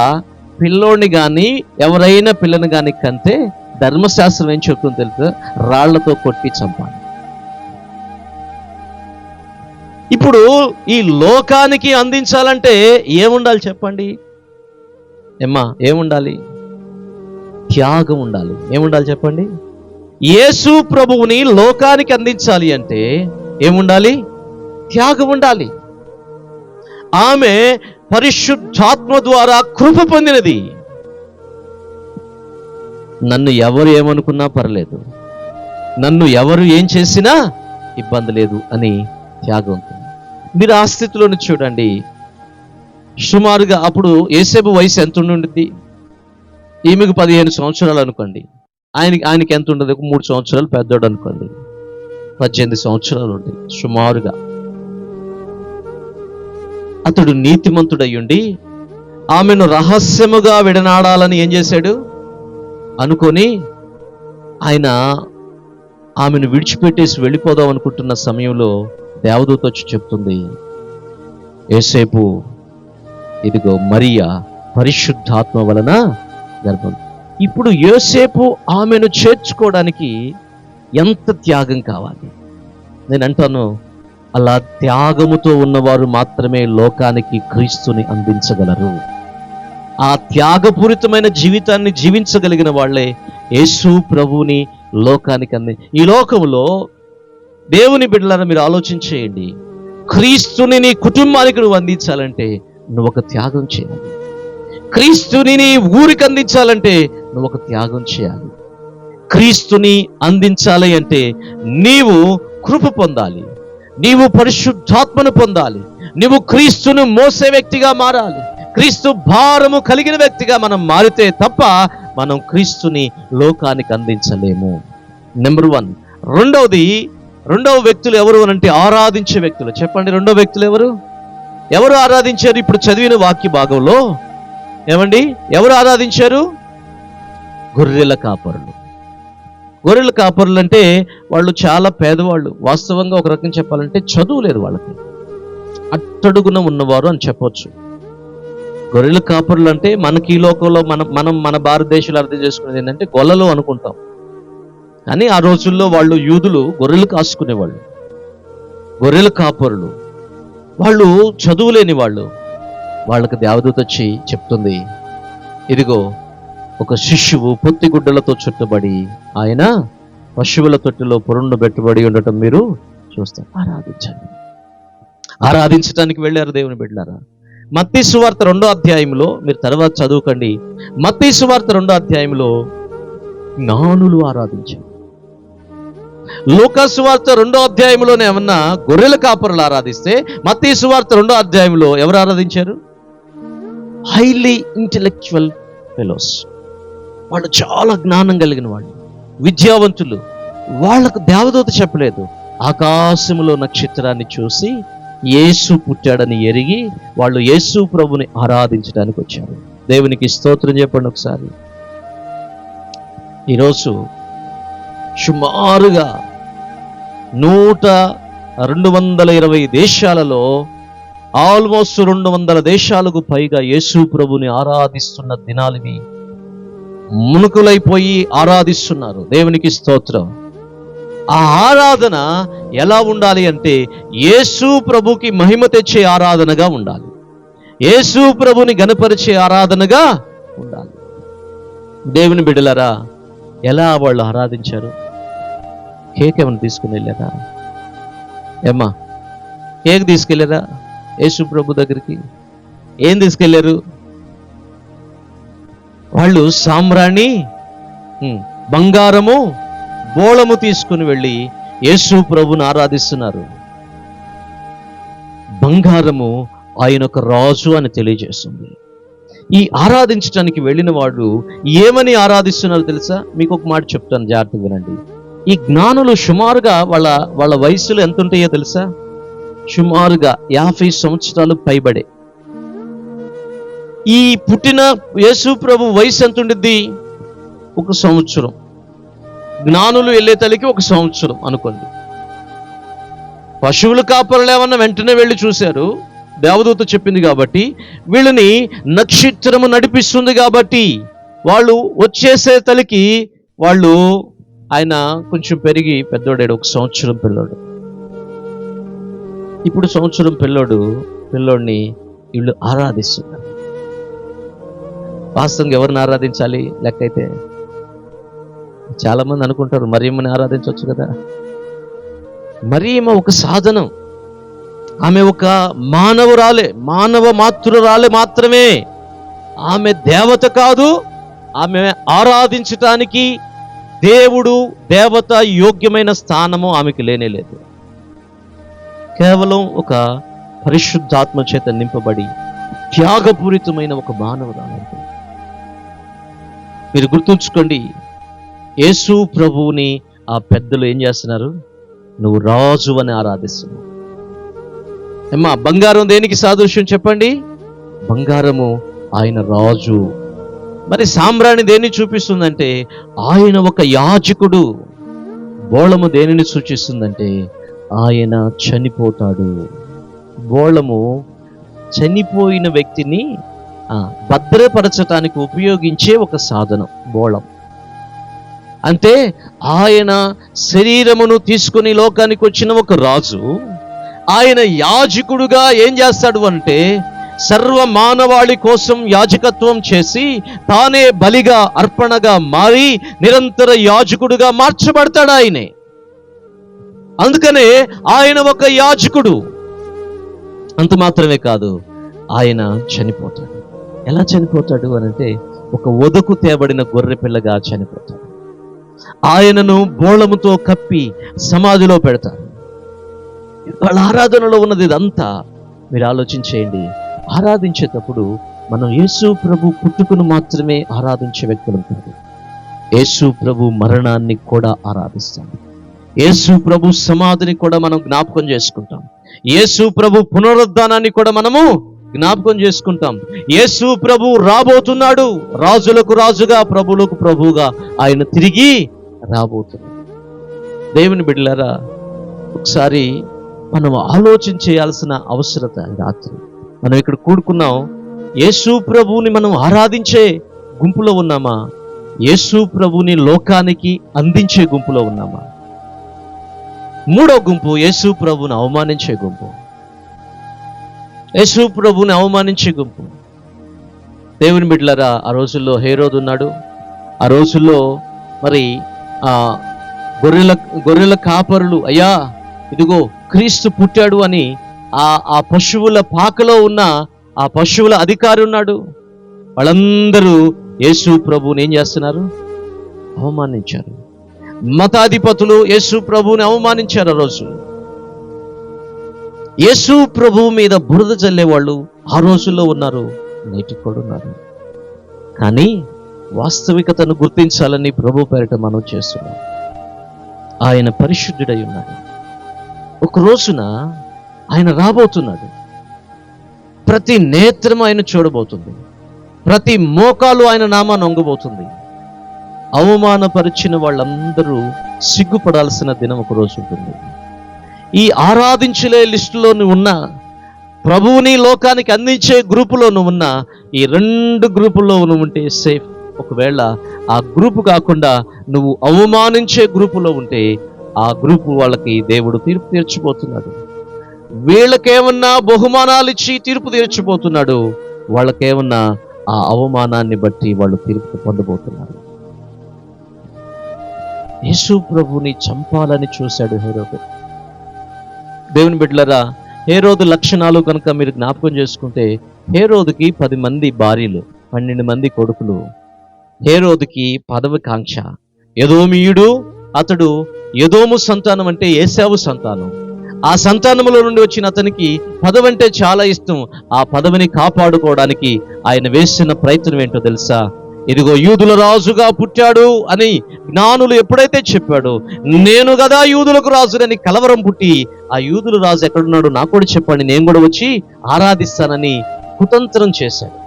పిల్లోని కానీ ఎవరైనా పిల్లని కానీ కంటే ధర్మశాస్త్రం ఏం చెప్తుందో తెలుసు? రాళ్లతో కొట్టి చంపాలి. ఇప్పుడు ఈ లోకానికి అందించాలంటే ఏముండాలి చెప్పండి? ఏముండాలి? త్యాగం ఉండాలి. ఏముండాలి చెప్పండి? యేసు ప్రభువుని లోకానికి అందించాలి అంటే ఏముండాలి? త్యాగం ఉండాలి. ఆమె పరిశుద్ధాత్మ ద్వారా కృప పొందినది. నన్ను ఎవరు ఏమనుకున్నా పర్లేదు, నన్ను ఎవరు ఏం చేసినా ఇబ్బంది లేదు అని త్యాగం ఉంటుంది. మీరు ఆ స్థితిలోని చూడండి. సుమారుగా అప్పుడు యేసేపు వయసు ఎంత ఉండుంది? ఈమెకు 15 సంవత్సరాలు అనుకోండి. ఆయనకి ఎంత ఉండదు? 3 సంవత్సరాలు పెద్దోడు అనుకోండి. 18 సంవత్సరాలు ఉంటుంది సుమారుగా. అతడు నీతిమంతుడయ్యుండి ఆమెను రహస్యముగా విడనాడాలని ఏం చేశాడు అనుకొని ఆయన ఆమెను విడిచిపెట్టేసి వెళ్ళిపోదాం అనుకుంటున్న సమయంలో దేవదూత వచ్చి చెప్తుంది, యోసేపు, ఇదిగో మరియా పరిశుద్ధాత్మ వలన గర్భం. ఇప్పుడు యోసేపు ఆమెను చేర్చుకోవడానికి ఎంత త్యాగం కావాలి? నేను అంటాను, అలా త్యాగముతో ఉన్నవారు మాత్రమే లోకానికి క్రీస్తుని అందించగలరు. ఆ త్యాగపూరితమైన జీవితాన్ని జీవించగలిగిన వాళ్ళే యేసు ప్రభువుని లోకానికి ఈ లోకంలో దేవుని బిడ్డలారా మీరు ఆలోచించేయండి, క్రీస్తుని నీ కుటుంబానికి నువ్వు అందించాలంటే నువ్వు ఒక త్యాగం చేయాలి. క్రీస్తుని నీ ఊరికి అందించాలంటే నువ్వు ఒక త్యాగం చేయాలి. క్రీస్తుని అందించాలి అంటే నీవు కృప పొందాలి, నీవు పరిశుద్ధాత్మను పొందాలి, నీవు క్రీస్తును మోసే వ్యక్తిగా మారాలి. క్రీస్తు భారము కలిగిన వ్యక్తిగా మనం మారితే తప్ప మనం క్రీస్తుని లోకానికి అందించలేము. నెంబర్ 1. రెండవ వ్యక్తులు ఎవరు అనంటే ఆరాధించే వ్యక్తులు. చెప్పండి, రెండవ వ్యక్తులు ఎవరు ఆరాధించారు? ఇప్పుడు చదివిన వాక్య భాగంలో ఏమండి, ఎవరు ఆరాధించారు? గొర్రెల కాపరులు. గొర్రెల కాపరులు అంటే వాళ్ళు చాలా పేదవాళ్ళు. వాస్తవంగా ఒక రకం చెప్పాలంటే చదువు లేదు వాళ్ళకి, అట్టడుగున ఉన్నవారు అని చెప్పొచ్చు. గొర్రెల కాపరులు అంటే మనకి ఈ లోకంలో మన భారతదేశంలో అర్థం చేసుకునేది ఏంటంటే గొల్లలు అనుకుంటాం, కానీ ఆ రోజుల్లో వాళ్ళు యూదులు గొర్రెలు కాసుకునేవాళ్ళు. గొర్రెల కాపరులు వాళ్ళు చదువు లేని వాళ్ళు. వాళ్ళకి దేవదూత వచ్చి చెప్తుంది, ఇదిగో ఒక శిశువు పొత్తిగుడ్డలతో చుట్టబడి ఆయన పశువుల తొట్టిలో పొరుండబెట్టబడి ఉండటం మీరు చూస్తారు. ఆరాధించడానికి వెళ్ళారు దేవుని బిడ్డలారా. మత్తయి సువార్త 2వ అధ్యాయంలో మీరు తర్వాత చదువుకోండి. మత్తయి సువార్త 2వ అధ్యాయంలో జ్ఞానులు ఆరాధించారు. లూకా సువార్త 2వ అధ్యాయంలోనే ఏమన్నా గొర్రెల కాపరులు ఆరాధిస్తే, మత్తయి సువార్త 2వ అధ్యాయంలో ఎవరు ఆరాధించారు? Highly intellectual fellows. వాళ్ళు చాలా జ్ఞానం కలిగిన వాళ్ళు, విద్యావంతులు. వాళ్ళకు దేవదూత చెప్పలేదు, ఆకాశములో నక్షత్రాన్ని చూసి యేసు పుట్టాడని ఎరిగి వాళ్ళు యేసు ప్రభుని ఆరాధించడానికి వచ్చారు. దేవునికి స్తోత్రం చెప్పండి ఒకసారి. ఈరోజు సుమారుగా 220 దేశాలలో ఆల్మోస్ట్ 200 దేశాలకు పైగా యేసు ప్రభుని ఆరాధిస్తున్న దినాలివి. మునుకులైపోయి ఆరాధిస్తున్నారు. దేవునికి స్తోత్రం. ఆ ఆరాధన ఎలా ఉండాలి అంటే యేసు ప్రభుకి మహిమ తెచ్చే ఆరాధనగా ఉండాలి, యేసు ప్రభుని గణపరిచే ఆరాధనగా ఉండాలి. దేవుని బిడ్డలారా, ఎలా వాళ్ళు ఆరాధించారు? కేక్ ఏమైనా తీసుకుని వెళ్ళారా? ఏమ్మా, కేక్ తీసుకెళ్ళారా యేసు ప్రభు దగ్గరికి? ఏం తీసుకెళ్లారు? వాళ్ళు సామ్రాణి, బంగారము, బోళము తీసుకుని వెళ్ళి యేసు ప్రభుని ఆరాధిస్తున్నారు. బంగారము ఆయన ఒక రాజు అని తెలియజేస్తుంది. ఈ ఆరాధించడానికి వెళ్ళిన వాడు ఏమని ఆరాధిస్తున్నారు తెలుసా? మీకు ఒక మాట చెప్తాను, జాగ్రత్తగా వినండి. ఈ జ్ఞానులు సుమారుగా వాళ్ళ వయసులు ఎంత ఉంటాయో తెలుసా? సుమారుగా 50 సంవత్సరాలు పైబడే. ఈ పుట్టిన యేసు ప్రభు వయసు ఎంత ఉండిద్ది? 1 సంవత్సరం. జ్ఞానులు వెళ్ళే తల్లికి 1 సంవత్సరం అనుకోండి. పశువుల కాపరులు ఏమన్నా వెంటనే వెళ్ళి చూశారు, దేవదూత చెప్పింది కాబట్టి, వీళ్ళని నక్షత్రము నడిపిస్తుంది కాబట్టి వాళ్ళు వచ్చేసే తల్లికి వాళ్ళు ఆయన కొంచెం పెరిగి పెద్దోడాడు, 1 సంవత్సరం పిల్లోడు. ఇప్పుడు సంవత్సరం పిల్లోడిని వీళ్ళు ఆరాధిస్తున్నారు. వాస్తవంగా ఎవరిని ఆరాధించాలి? లెక్క అయితే చాలా మంది అనుకుంటారు మరియమ్మని ఆరాధించవచ్చు కదా. మరియమ్మ ఒక సాధనం, ఆమె ఒక మానవ మాతృరాలే మాత్రమే. ఆమె దేవత కాదు. ఆమె ఆరాధించటానికి దేవుడు దేవత యోగ్యమైన స్థానము ఆమెకి లేనేలేదు. కేవలం ఒక పరిశుద్ధాత్మ చేత నింపబడి త్యాగపూరితమైన ఒక మానవురాలు. మీరు గుర్తుంచుకోండి, యేసు ప్రభువుని ఆ పెద్దలు ఏం చేస్తున్నారు? నువ్వు రాజు అని ఆరాధిస్తున్నావు. అమ్మా, బంగారం దేనికి సాదృశ్యం చెప్పండి? బంగారము ఆయన రాజు. మరి సామ్రాణి దేన్ని చూపిస్తుందంటే ఆయన ఒక యాజకుడు, బోళము దేనిని సూచిస్తుందంటే ఆయన చనిపోతాడు. బోళము చనిపోయిన వ్యక్తిని భద్రపరచటానికి ఉపయోగించే ఒక సాధనం బోళం. అంటే ఆయన శరీరమును తీసుకుని లోకానికి వచ్చిన ఒక రాజు, ఆయన యాజకుడుగా ఏం చేస్తాడు అంటే సర్వ మానవాళి కోసం యాజకత్వం చేసి తానే బలిగా అర్పణగా మారి నిరంతర యాజకుడుగా మార్చబడతాడు ఆయనే. అందుకనే ఆయన ఒక యాజకుడు. అంత మాత్రమే కాదు, ఆయన చనిపోతాడు. ఎలా చనిపోతాడు అనంటే ఒక వదకు తేబడిన గొర్రె పిల్లగా చనిపోతాడు. ఆయనను బోళముతో కప్పి సమాధిలో పెడతారు. వాళ్ళ ఆరాధనలో ఉన్నది ఇదంతా. మీరు ఆలోచించేయండి, ఆరాధించేటప్పుడు మనం యేసు ప్రభు పుట్టుకను మాత్రమే ఆరాధించే వ్యక్తులు కాదు, యేసు ప్రభు మరణాన్ని కూడా ఆరాధిస్తాం. యేసు ప్రభు సమాధిని కూడా మనం జ్ఞాపకం చేసుకుంటాం. యేసు ప్రభు పునరుద్ధానాన్ని కూడా మనము జ్ఞాపకం చేసుకుంటాం. యేసు ప్రభు రాబోతున్నాడు, రాజులకు రాజుగా ప్రభువులకు ప్రభువుగా ఆయన తిరిగి రాబోతున్నాడు. దేవుని బిడ్డలారా, ఒకసారి మనం ఆలోచన చేయాల్సిన అవసరత. రాత్రి మనం ఇక్కడ కూడుకున్నాం, యేసు ప్రభువుని మనం ఆరాధించే గుంపులో ఉన్నామా? యేసు ప్రభువుని లోకానికి అందించే గుంపులో ఉన్నామా? మూడో గుంపు యేసు ప్రభువుని అవమానించే గుంపు. యేసు ప్రభువుని అవమానించే గుంపు. దేవుని బిడ్డలారా, ఆ రోజుల్లో హేరోదు ఉన్నాడు. ఆ రోజుల్లో మరి గొర్రెల కాపరులు, అయ్యా ఇదిగో క్రీస్తు పుట్టాడు అని ఆ పశువుల పాకలో ఉన్న ఆ పశువుల అధికారి ఉన్నాడు. వాళ్ళందరూ యేసు ప్రభువుని ఏం చేస్తున్నారు? అవమానించారు. మతాధిపతులు యేసు ప్రభువుని అవమానించారు. ఆ రోజు యేసు ప్రభువు మీద బురద చల్లేవాళ్ళు ఆ రోజుల్లో ఉన్నారు, నేటికి కూడా ఉన్నారు. కానీ వాస్తవికతను గుర్తించాలని ప్రభు పేరిట మనం చేస్తున్నాం. ఆయన పరిశుద్ధుడై ఉన్నాడు. ఒక రోజున ఆయన రాబోతున్నాడు. ప్రతి నేత్రం ఆయన చూడబోతుంది. ప్రతి మోకాలు ఆయన నామాన్ని వంగబోతుంది. అవమానపరిచిన వాళ్ళందరూ సిగ్గుపడాల్సిన దినం ఒక రోజు ఉంటుంది. ఈ ఆరాధించలే లిస్టులో నువ్వు ఉన్న, ప్రభువుని లోకానికి అందించే గ్రూపులో నువ్వు ఉన్న, ఈ రెండు గ్రూపుల్లో నువ్వు ఉంటే సేఫ్. ఒకవేళ ఆ గ్రూపు కాకుండా నువ్వు అవమానించే గ్రూపులో ఉంటే ఆ గ్రూపు వాళ్ళకి దేవుడు తీర్పు తీర్చిపోతున్నాడు. వీళ్ళకేమన్నా బహుమానాలు ఇచ్చి తీర్పు తీర్చిపోతున్నాడు, వాళ్ళకేమన్నా ఆ అవమానాన్ని బట్టి వాళ్ళు తీర్పు పొందబోతున్నారు. యేసు ప్రభుని చంపాలని చూశాడు హేరోదు. దేవుని బిడ్డలారా, హేరోదు లక్షణాలు కనుక మీరు జ్ఞాపకం చేసుకుంటే, హేరోదుకి 10 మంది భార్యలు, 12 మంది కొడుకులు. హేరోదుకి పదవి కాంక్ష. ఎదోమీయుడు, అతడు ఎదోము సంతానం అంటే ఏశావు సంతానం. ఆ సంతానములో నుండి వచ్చిన అతనికి పదవి అంటే చాలా ఇష్టం. ఆ పదవిని కాపాడుకోవడానికి ఆయన వేసిన ప్రయత్నం ఏంటో తెలుసా? ఇదిగో యూదుల రాజుగా పుట్టాడు అని జ్ఞానులు ఎప్పుడైతే చెప్పాడో, నేను కదా యూదులకు రాజునని కలవరం పుట్టి, ఆ యూదుల రాజు ఎక్కడున్నాడు నాకు కూడా చెప్పండి, నేను కూడా వచ్చి ఆరాధిస్తానని కుతంత్రం చేశాడు.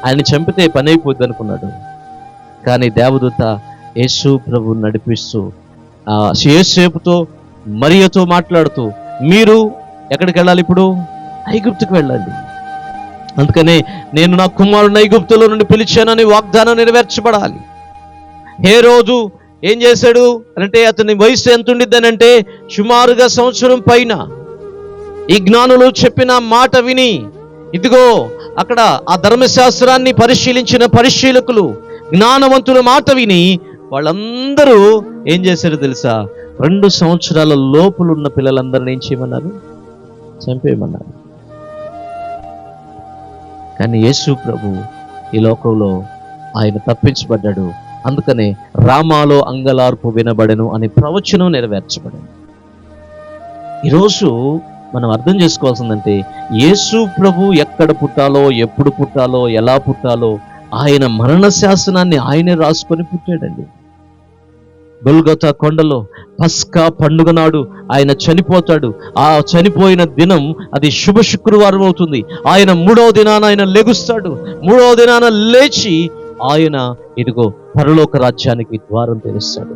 ఆయన చంపితే పని అయిపోద్ది అనుకున్నాడు. కానీ దేవదూత యేసు ప్రభు నడిపిస్తూ యేసేపుతో మరియతో మాట్లాడుతూ, మీరు ఎక్కడికి వెళ్ళాలి? ఇప్పుడు ఐగుప్తుకు వెళ్ళాలి. అందుకనే నేను నా కుమారుని ఐగుప్తులో నుండి పిలిచానని వాగ్దానం నెరవేర్చబడాలి. హేరోదు ఏం చేశాడు అంటే, అతని వయసు ఎంత ఉండిద్దనంటే సుమారుగా 1 సంవత్సరం పైన. ఈ జ్ఞానులు చెప్పిన మాట విని, ఇదిగో అక్కడ ఆ ధర్మశాస్త్రాన్ని పరిశీలించిన పరిశీలకులు, జ్ఞానవంతుల మాట విని వాళ్ళందరూ ఏం చేశారు తెలుసా? 2 సంవత్సరాల లోపులున్న పిల్లలందరినీ ఏం చేయమన్నారు? చంపేయమన్నారు. కానీ యేసు ప్రభు ఈ లోకంలో ఆయన తప్పించబడ్డాడు. అందుకనే రామాలో అంగలార్పు వినబడెను అనే ప్రవచనం నెరవేర్చబడింది. ఈరోజు మనం అర్థం చేసుకోవాల్సిందంటే, యేసు ప్రభు ఎక్కడ పుట్టాలో, ఎప్పుడు పుట్టాలో, ఎలా పుట్టాలో ఆయన మరణ శాసనాన్ని ఆయనే రాసుకొని పుట్టాడండి. గొల్గొతా కొండలో పస్కా పండుగ నాడు ఆయన చనిపోతాడు. ఆ చనిపోయిన దినం అది శుభ శుక్రవారం అవుతుంది. ఆయన 3వ దినాన ఆయన లెగుస్తాడు. 3వ దినాన లేచి ఆయన ఇదిగో పరలోక రాజ్యానికి ద్వారం తెరుస్తాడు.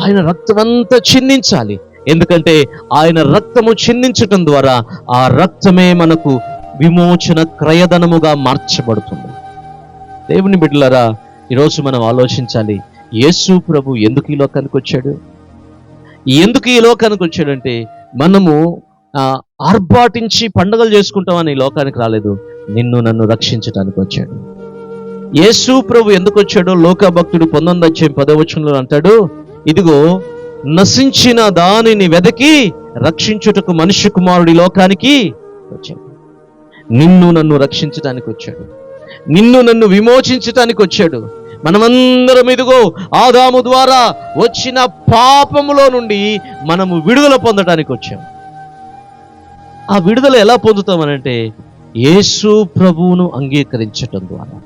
ఆయన రక్తం అంతా చిందించాలి. ఎందుకంటే ఆయన రక్తము చిందించటం ద్వారా ఆ రక్తమే మనకు విమోచన క్రయధనముగా మార్చబడుతుంది. దేవుని బిడ్డలారా, ఈరోజు మనం ఆలోచించాలి, యేసు ప్రభు ఎందుకు ఈ లోకానికి వచ్చాడు? ఎందుకు ఈ లోకానికి వచ్చాడంటే, మనము ఆర్భాటించి పండుగలు చేసుకుంటామని ఈ లోకానికి రాలేదు, నిన్ను నన్ను రక్షించడానికి వచ్చాడు. యేసు ప్రభు ఎందుకు వచ్చాడో లోకభక్తుడు 19:10 అంటాడు, ఇదిగో నశించిన దానిని వెదకి రక్షించుటకు మనుష్య కుమారుడి లోకానికి వచ్చాడు. నిన్ను నన్ను రక్షించడానికి వచ్చాడు, నిన్ను నన్ను విమోచించటానికి వచ్చాడు. మనమందరం ఇదిగో ఆదాము ద్వారా వచ్చిన పాపములో నుండి మనము విడుదల పొందడానికి వచ్చాం. ఆ విడుదల ఎలా పొందుతామనంటే, యేసు ప్రభువును అంగీకరించటం ద్వారా,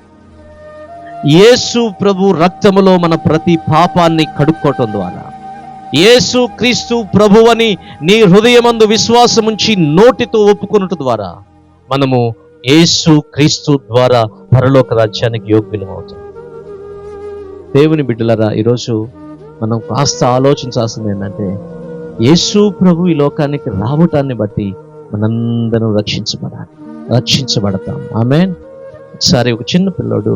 యేసు ప్రభు రక్తములో మన ప్రతి పాపాన్ని కడుక్కోవటం ద్వారా, యేసు క్రీస్తు ప్రభువని నీ హృదయమందు విశ్వాసముంచి నోటితో ఒప్పుకొనుట ద్వారా మనము యేసు క్రీస్తు ద్వారా పరలోక రాజ్యానికి యోగ్యులం అవుతాం. దేవుని బిడ్డలారా, ఈరోజు మనం కాస్త ఆలోచించాల్సింది ఏంటంటే, యేసు ప్రభు ఈ లోకానికి రావటాన్ని బట్టి మనందరం రక్షించబడతాం. ఆమేన్. ఒకసారి ఒక చిన్న పిల్లోడు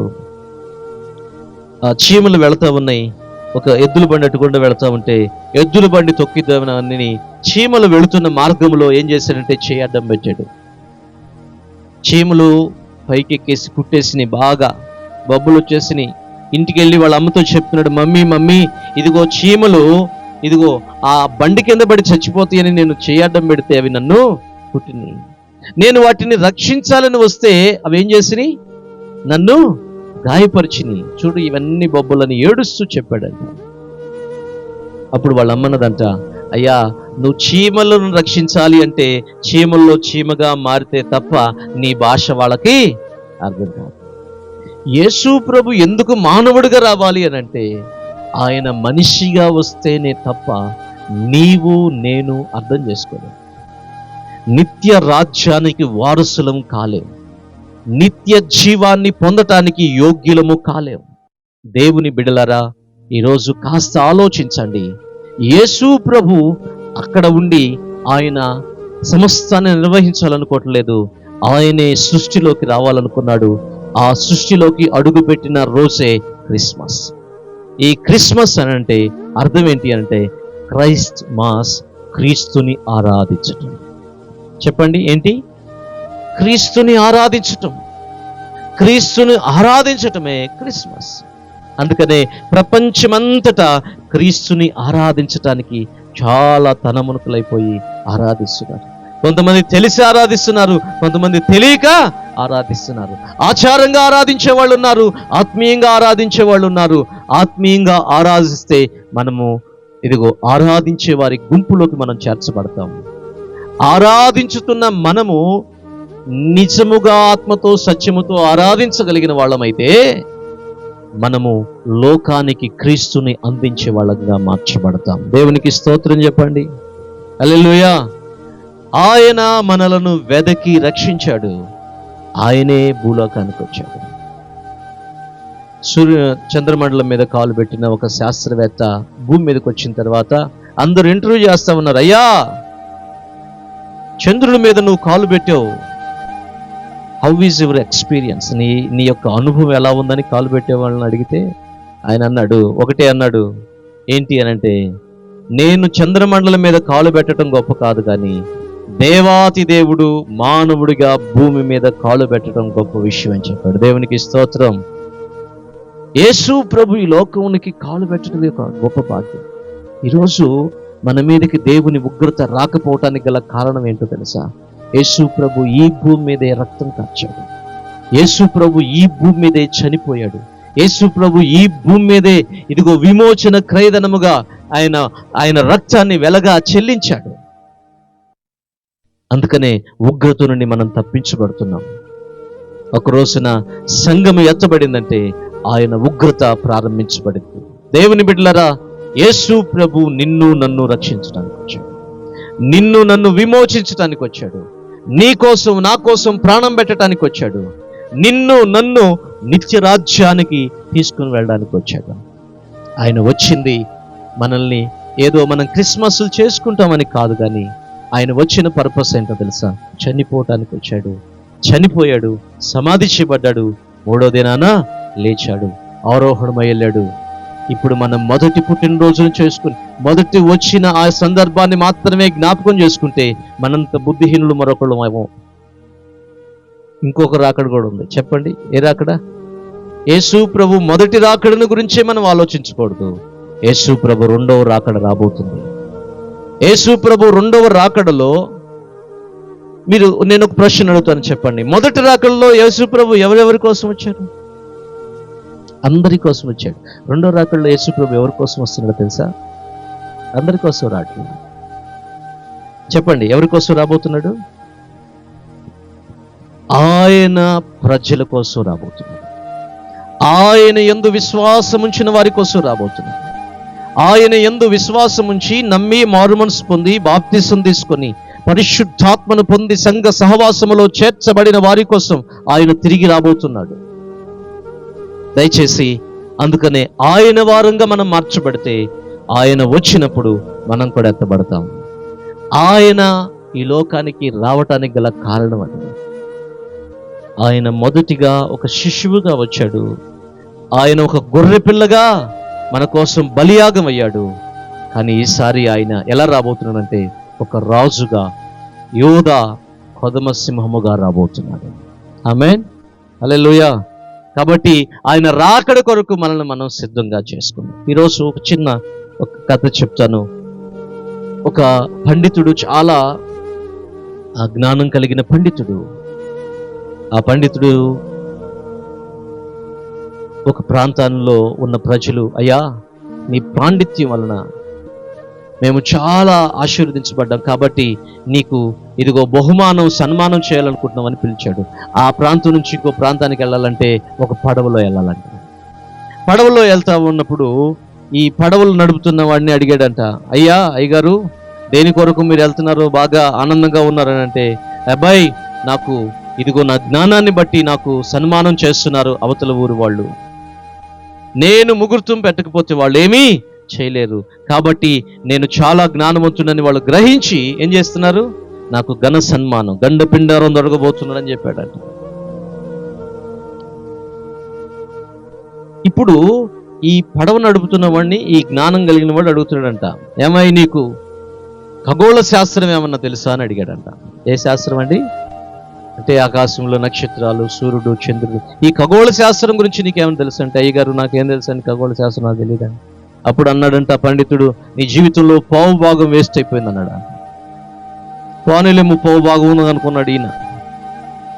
చీమలు వెళతా ఉన్నాయి, ఒక ఎద్దుల బండి అట్టుకుండా వెళతా ఉంటే ఎద్దుల బండి తొక్కిద్దామని చీమలు వెళుతున్న మార్గంలో ఏం చేశాడంటే చేయి అడ్డం పెట్టాడు. చీమలు పైకెక్కేసి కుట్టేసినాయి, బాగా బొబ్బులు వచ్చేసినాయి. ఇంటికి వెళ్ళి వాళ్ళ అమ్మతో చెప్తున్నాడు, మమ్మీ ఇదిగో చీమలు ఇదిగో ఆ బండి కింద పడి చచ్చిపోతాయని నేను చేయడం పెడితే అవి నన్ను కుట్టినాయి. నేను వాటిని రక్షించాలని వస్తే అవి ఏం చేసినాయి? నన్ను గాయపరిచినాయి. చూడు ఇవన్నీ బొబ్బలని ఏడుస్తూ చెప్పాడంట. అప్పుడు వాళ్ళ అమ్మన్నదంట, అయ్యా నువ్వు చీమలను రక్షించాలి అంటే చీమల్లో చీమగా మారితే తప్ప నీ భాష వాళ్ళకి అర్థం కాదు. యేసు ప్రభు ఎందుకు మానవుడిగా రావాలి అని అంటే, ఆయన మనిషిగా వస్తేనే తప్ప నీవు నేను అర్థం చేసుకోలేం. నిత్య రాజ్యానికి వారసులం కాలేం, నిత్య జీవాన్ని పొందటానికి యోగ్యులము కాలేం. దేవుని బిడలారా, ఈరోజు కాస్త ఆలోచించండి. యేసు ప్రభు అక్కడ ఉండి ఆయన సమస్తాన్ని నిర్వహించాలనుకోవట్లేదు, ఆయనే సృష్టిలోకి రావాలనుకున్నాడు. ఆ సృష్టిలోకి అడుగుపెట్టిన రోజే క్రిస్మస్. ఈ క్రిస్మస్ అని అంటే అర్థం ఏంటి అంటే, క్రైస్ట్ మాస్, క్రీస్తుని ఆరాధించటం. చెప్పండి ఏంటి? క్రీస్తుని ఆరాధించటం. క్రీస్తుని ఆరాధించటమే క్రిస్మస్. అందుకనే ప్రపంచమంతటా క్రీస్తుని ఆరాధించటానికి చాలా తనమునకులైపోయి ఆరాధిస్తున్నారు. కొంతమంది తెలిసి ఆరాధిస్తున్నారు, కొంతమంది తెలియక ఆరాధిస్తున్నారు. ఆచారంగా ఆరాధించే వాళ్ళు ఉన్నారు, ఆత్మీయంగా ఆరాధించే వాళ్ళు ఉన్నారు. ఆత్మీయంగా ఆరాధిస్తే మనము ఇదిగో ఆరాధించే వారి గుంపులోకి మనం చేర్చబడతాం. ఆరాధించుతున్న మనము నిజముగా ఆత్మతో సత్యముతో ఆరాధించగలిగిన వాళ్ళమైతే మనము లోకానికి క్రీస్తుని అందించే వాళ్ళగా మార్చబడతాం. దేవునికి స్తోత్రం చెప్పండి. హల్లెలూయా. ఆయన మనలను వెదకి రక్షించాడు, ఆయనే భూలోకానికి వచ్చాడు. చంద్రమండలం మీద కాలు పెట్టిన ఒక శాస్త్రవేత్త భూమి మీదకి వచ్చిన తర్వాత అందరూ ఇంటర్వ్యూ చేస్తా ఉన్నారు, అయ్యా చంద్రుడి మీద నువ్వు కాలు పెట్టావు, హౌ ఈజ్ యువర్ ఎక్స్పీరియన్స్, నీ యొక్క అనుభవం ఎలా ఉందని కాలు పెట్టే వాళ్ళని అడిగితే ఆయన అన్నాడు, ఒకటే అన్నాడు, ఏంటి అనంటే, నేను చంద్రమండలం మీద కాలు పెట్టడం గొప్ప కాదు, కానీ దేవాతి దేవుడు మానవుడిగా భూమి మీద కాలు పెట్టడం గొప్ప విషయం అని చెప్పాడు. దేవునికి స్తోత్రం. యేసు ప్రభు ఈ లోకానికి కాలు పెట్టడం గొప్ప భాగ్యం. ఈరోజు మన మీదకి దేవుని ఉగ్రత రాకపోవటానికి గల కారణం ఏంటో తెలుసా? యేసు ప్రభు ఈ భూమి మీదే రక్తం కార్చాడు, యేసు ప్రభు ఈ భూమి మీదే చనిపోయాడు, యేసు ప్రభు ఈ భూమి మీదే ఇదిగో విమోచన క్రయధనముగా ఆయన రక్తాన్ని వెలగా చెల్లించాడు. అందుకనే ఉగ్రత నుండి మనం తప్పించబడుతున్నాం. ఒక రోజున సంఘము ఎత్తబడిందంటే ఆయన ఉగ్రత ప్రారంభించబడింది. దేవుని బిడ్డలారా, యేసు ప్రభు నిన్ను నన్ను రక్షించడానికి వచ్చాడు, నిన్ను నన్ను విమోచించడానికి వచ్చాడు, నీ కోసం నా కోసం ప్రాణం పెట్టడానికి వచ్చాడు, నిన్ను నన్ను నిత్య రాజ్యానికి తీసుకుని వెళ్ళడానికి వచ్చాడు. ఆయన వచ్చింది మనల్ని ఏదో మనం క్రిస్మస్లు చేసుకుంటామని కాదు, కానీ ఆయన వచ్చిన పర్పస్ ఏంటో తెలుసా? చనిపోవటానికి వచ్చాడు, చనిపోయాడు, సమాధి చేయబడ్డాడు, 3వ దినాన లేచాడు, ఆరోహణమై వెళ్ళాడు. ఇప్పుడు మనం మొదటి పుట్టినరోజును చేసుకుని మొదటి వచ్చిన ఆ సందర్భాన్ని మాత్రమే జ్ఞాపకం చేసుకుంటే మనంత బుద్ధిహీనులు మరొకళ్ళు ఏమో. ఇంకొక రాకడ కూడా ఉంది, చెప్పండి ఏ రాకడ? యేసు ప్రభు మొదటి రాకడను గురించే మనం ఆలోచించకూడదు. యేసు ప్రభు 2వ రాకడ రాబోతుంది. యేసు ప్రభు 2వ రాకడలో నేను ఒక ప్రశ్న అడుగుతాను, చెప్పండి. మొదటి రాకడలో యేసు ప్రభు ఎవరెవరి కోసం వచ్చాడు? అందరి కోసం వచ్చాడు. 2వ రాకడలో యేసు ప్రభు ఎవరి కోసం వస్తున్నాడో తెలుసా? అందరి కోసం రావట్లేదు. చెప్పండి, ఎవరి కోసం రాబోతున్నాడు? ఆయన ప్రజల కోసం రాబోతున్నాడు. ఆయన యందు విశ్వాసం ఉంచిన వారి కోసం రాబోతున్నాడు. ఆయన యందు విశ్వాసం ఉంచి నమ్మి మారుమనసు పొంది బాప్తిసం తీసుకొని పరిశుద్ధాత్మను పొంది సంఘ సహవాసములో చేర్చబడిన వారి కోసం ఆయన తిరిగి రాబోతున్నాడు. దయచేసి అందుకనే ఆయన వారంగా మనం మార్చబడితే ఆయన వచ్చినప్పుడు మనం కూడా ఎత్తబడతాం. ఆయన ఈ లోకానికి రావటానికి గల కారణం అది. ఆయన మొదటిగా ఒక శిశువుగా వచ్చాడు. ఆయన ఒక గొర్రె పిల్లగా మన కోసం బలియాగం అయ్యాడు. కానీ ఈసారి ఆయన ఎలా రాబోతున్నాడంటే ఒక రాజుగా, యోధా కొదమ సింహముగా రాబోతున్నాడు. ఆమేన్, హల్లెలూయా. కాబట్టి ఆయన రాకడ కొరకు మనల్ని మనం సిద్ధంగా చేసుకున్నాం. ఈరోజు ఒక కథ చెప్తాను. ఒక పండితుడు, చాలా జ్ఞానం కలిగిన పండితుడు. ఆ పండితుడు ఒక ప్రాంతంలో ఉన్న ప్రజలు, అయ్యా నీ పాండిత్యం వలన మేము చాలా ఆశీర్వదించబడ్డాం, కాబట్టి నీకు ఇదిగో బహుమానం, సన్మానం చేయాలనుకుంటున్నాం అని పిలిచాడు. ఆ ప్రాంతం నుంచి ఇంకో ప్రాంతానికి వెళ్ళాలంటే ఒక పడవలో వెళ్ళాలంట. పడవలో వెళ్తా ఉన్నప్పుడు ఈ పడవలు నడుపుతున్న వాడిని అడిగాడంట, అయ్యా అయ్యగారు దేని కొరకు మీరు వెళ్తున్నారో, బాగా ఆనందంగా ఉన్నారని అంటే, అబ్బాయి నాకు ఇదిగో నా జ్ఞానాన్ని బట్టి నాకు సన్మానం చేస్తున్నారు అవతల ఊరు వాళ్ళు. నేను ముహూర్తం పెట్టకపోతే వాళ్ళు ఏమీ చేయలేరు, కాబట్టి నేను చాలా జ్ఞానవంతుడని వాళ్ళు గ్రహించి ఏం చేస్తున్నారు, నాకు ఘన సన్మానం, గండపిండారం దొరకబోతున్నాడని చెప్పాడట. ఇప్పుడు ఈ పడవ నడుపుతున్న వాడిని ఈ జ్ఞానం కలిగిన వాడు అడుగుతున్నాడంట, ఏమై నీకు ఖగోళ శాస్త్రం ఏమన్నా తెలుసా అని అడిగాడంట. ఏ శాస్త్రం అండి అంటే? ఆకాశంలో నక్షత్రాలు, సూర్యుడు, చంద్రుడు, ఈ ఖగోళ శాస్త్రం గురించి నీకేమైనా తెలుసు అంటే, అయ్యగారు నాకేం తెలుసు అని, ఖగోళ శాస్త్రం నాకు తెలియదండి. అప్పుడు అన్నాడంట పండితుడు, నీ జీవితంలో పావు భాగం వేస్ట్ అయిపోయింది అన్నాడు. పానులేమో పావు భాగం ఉన్నది అనుకున్నాడు ఈయన.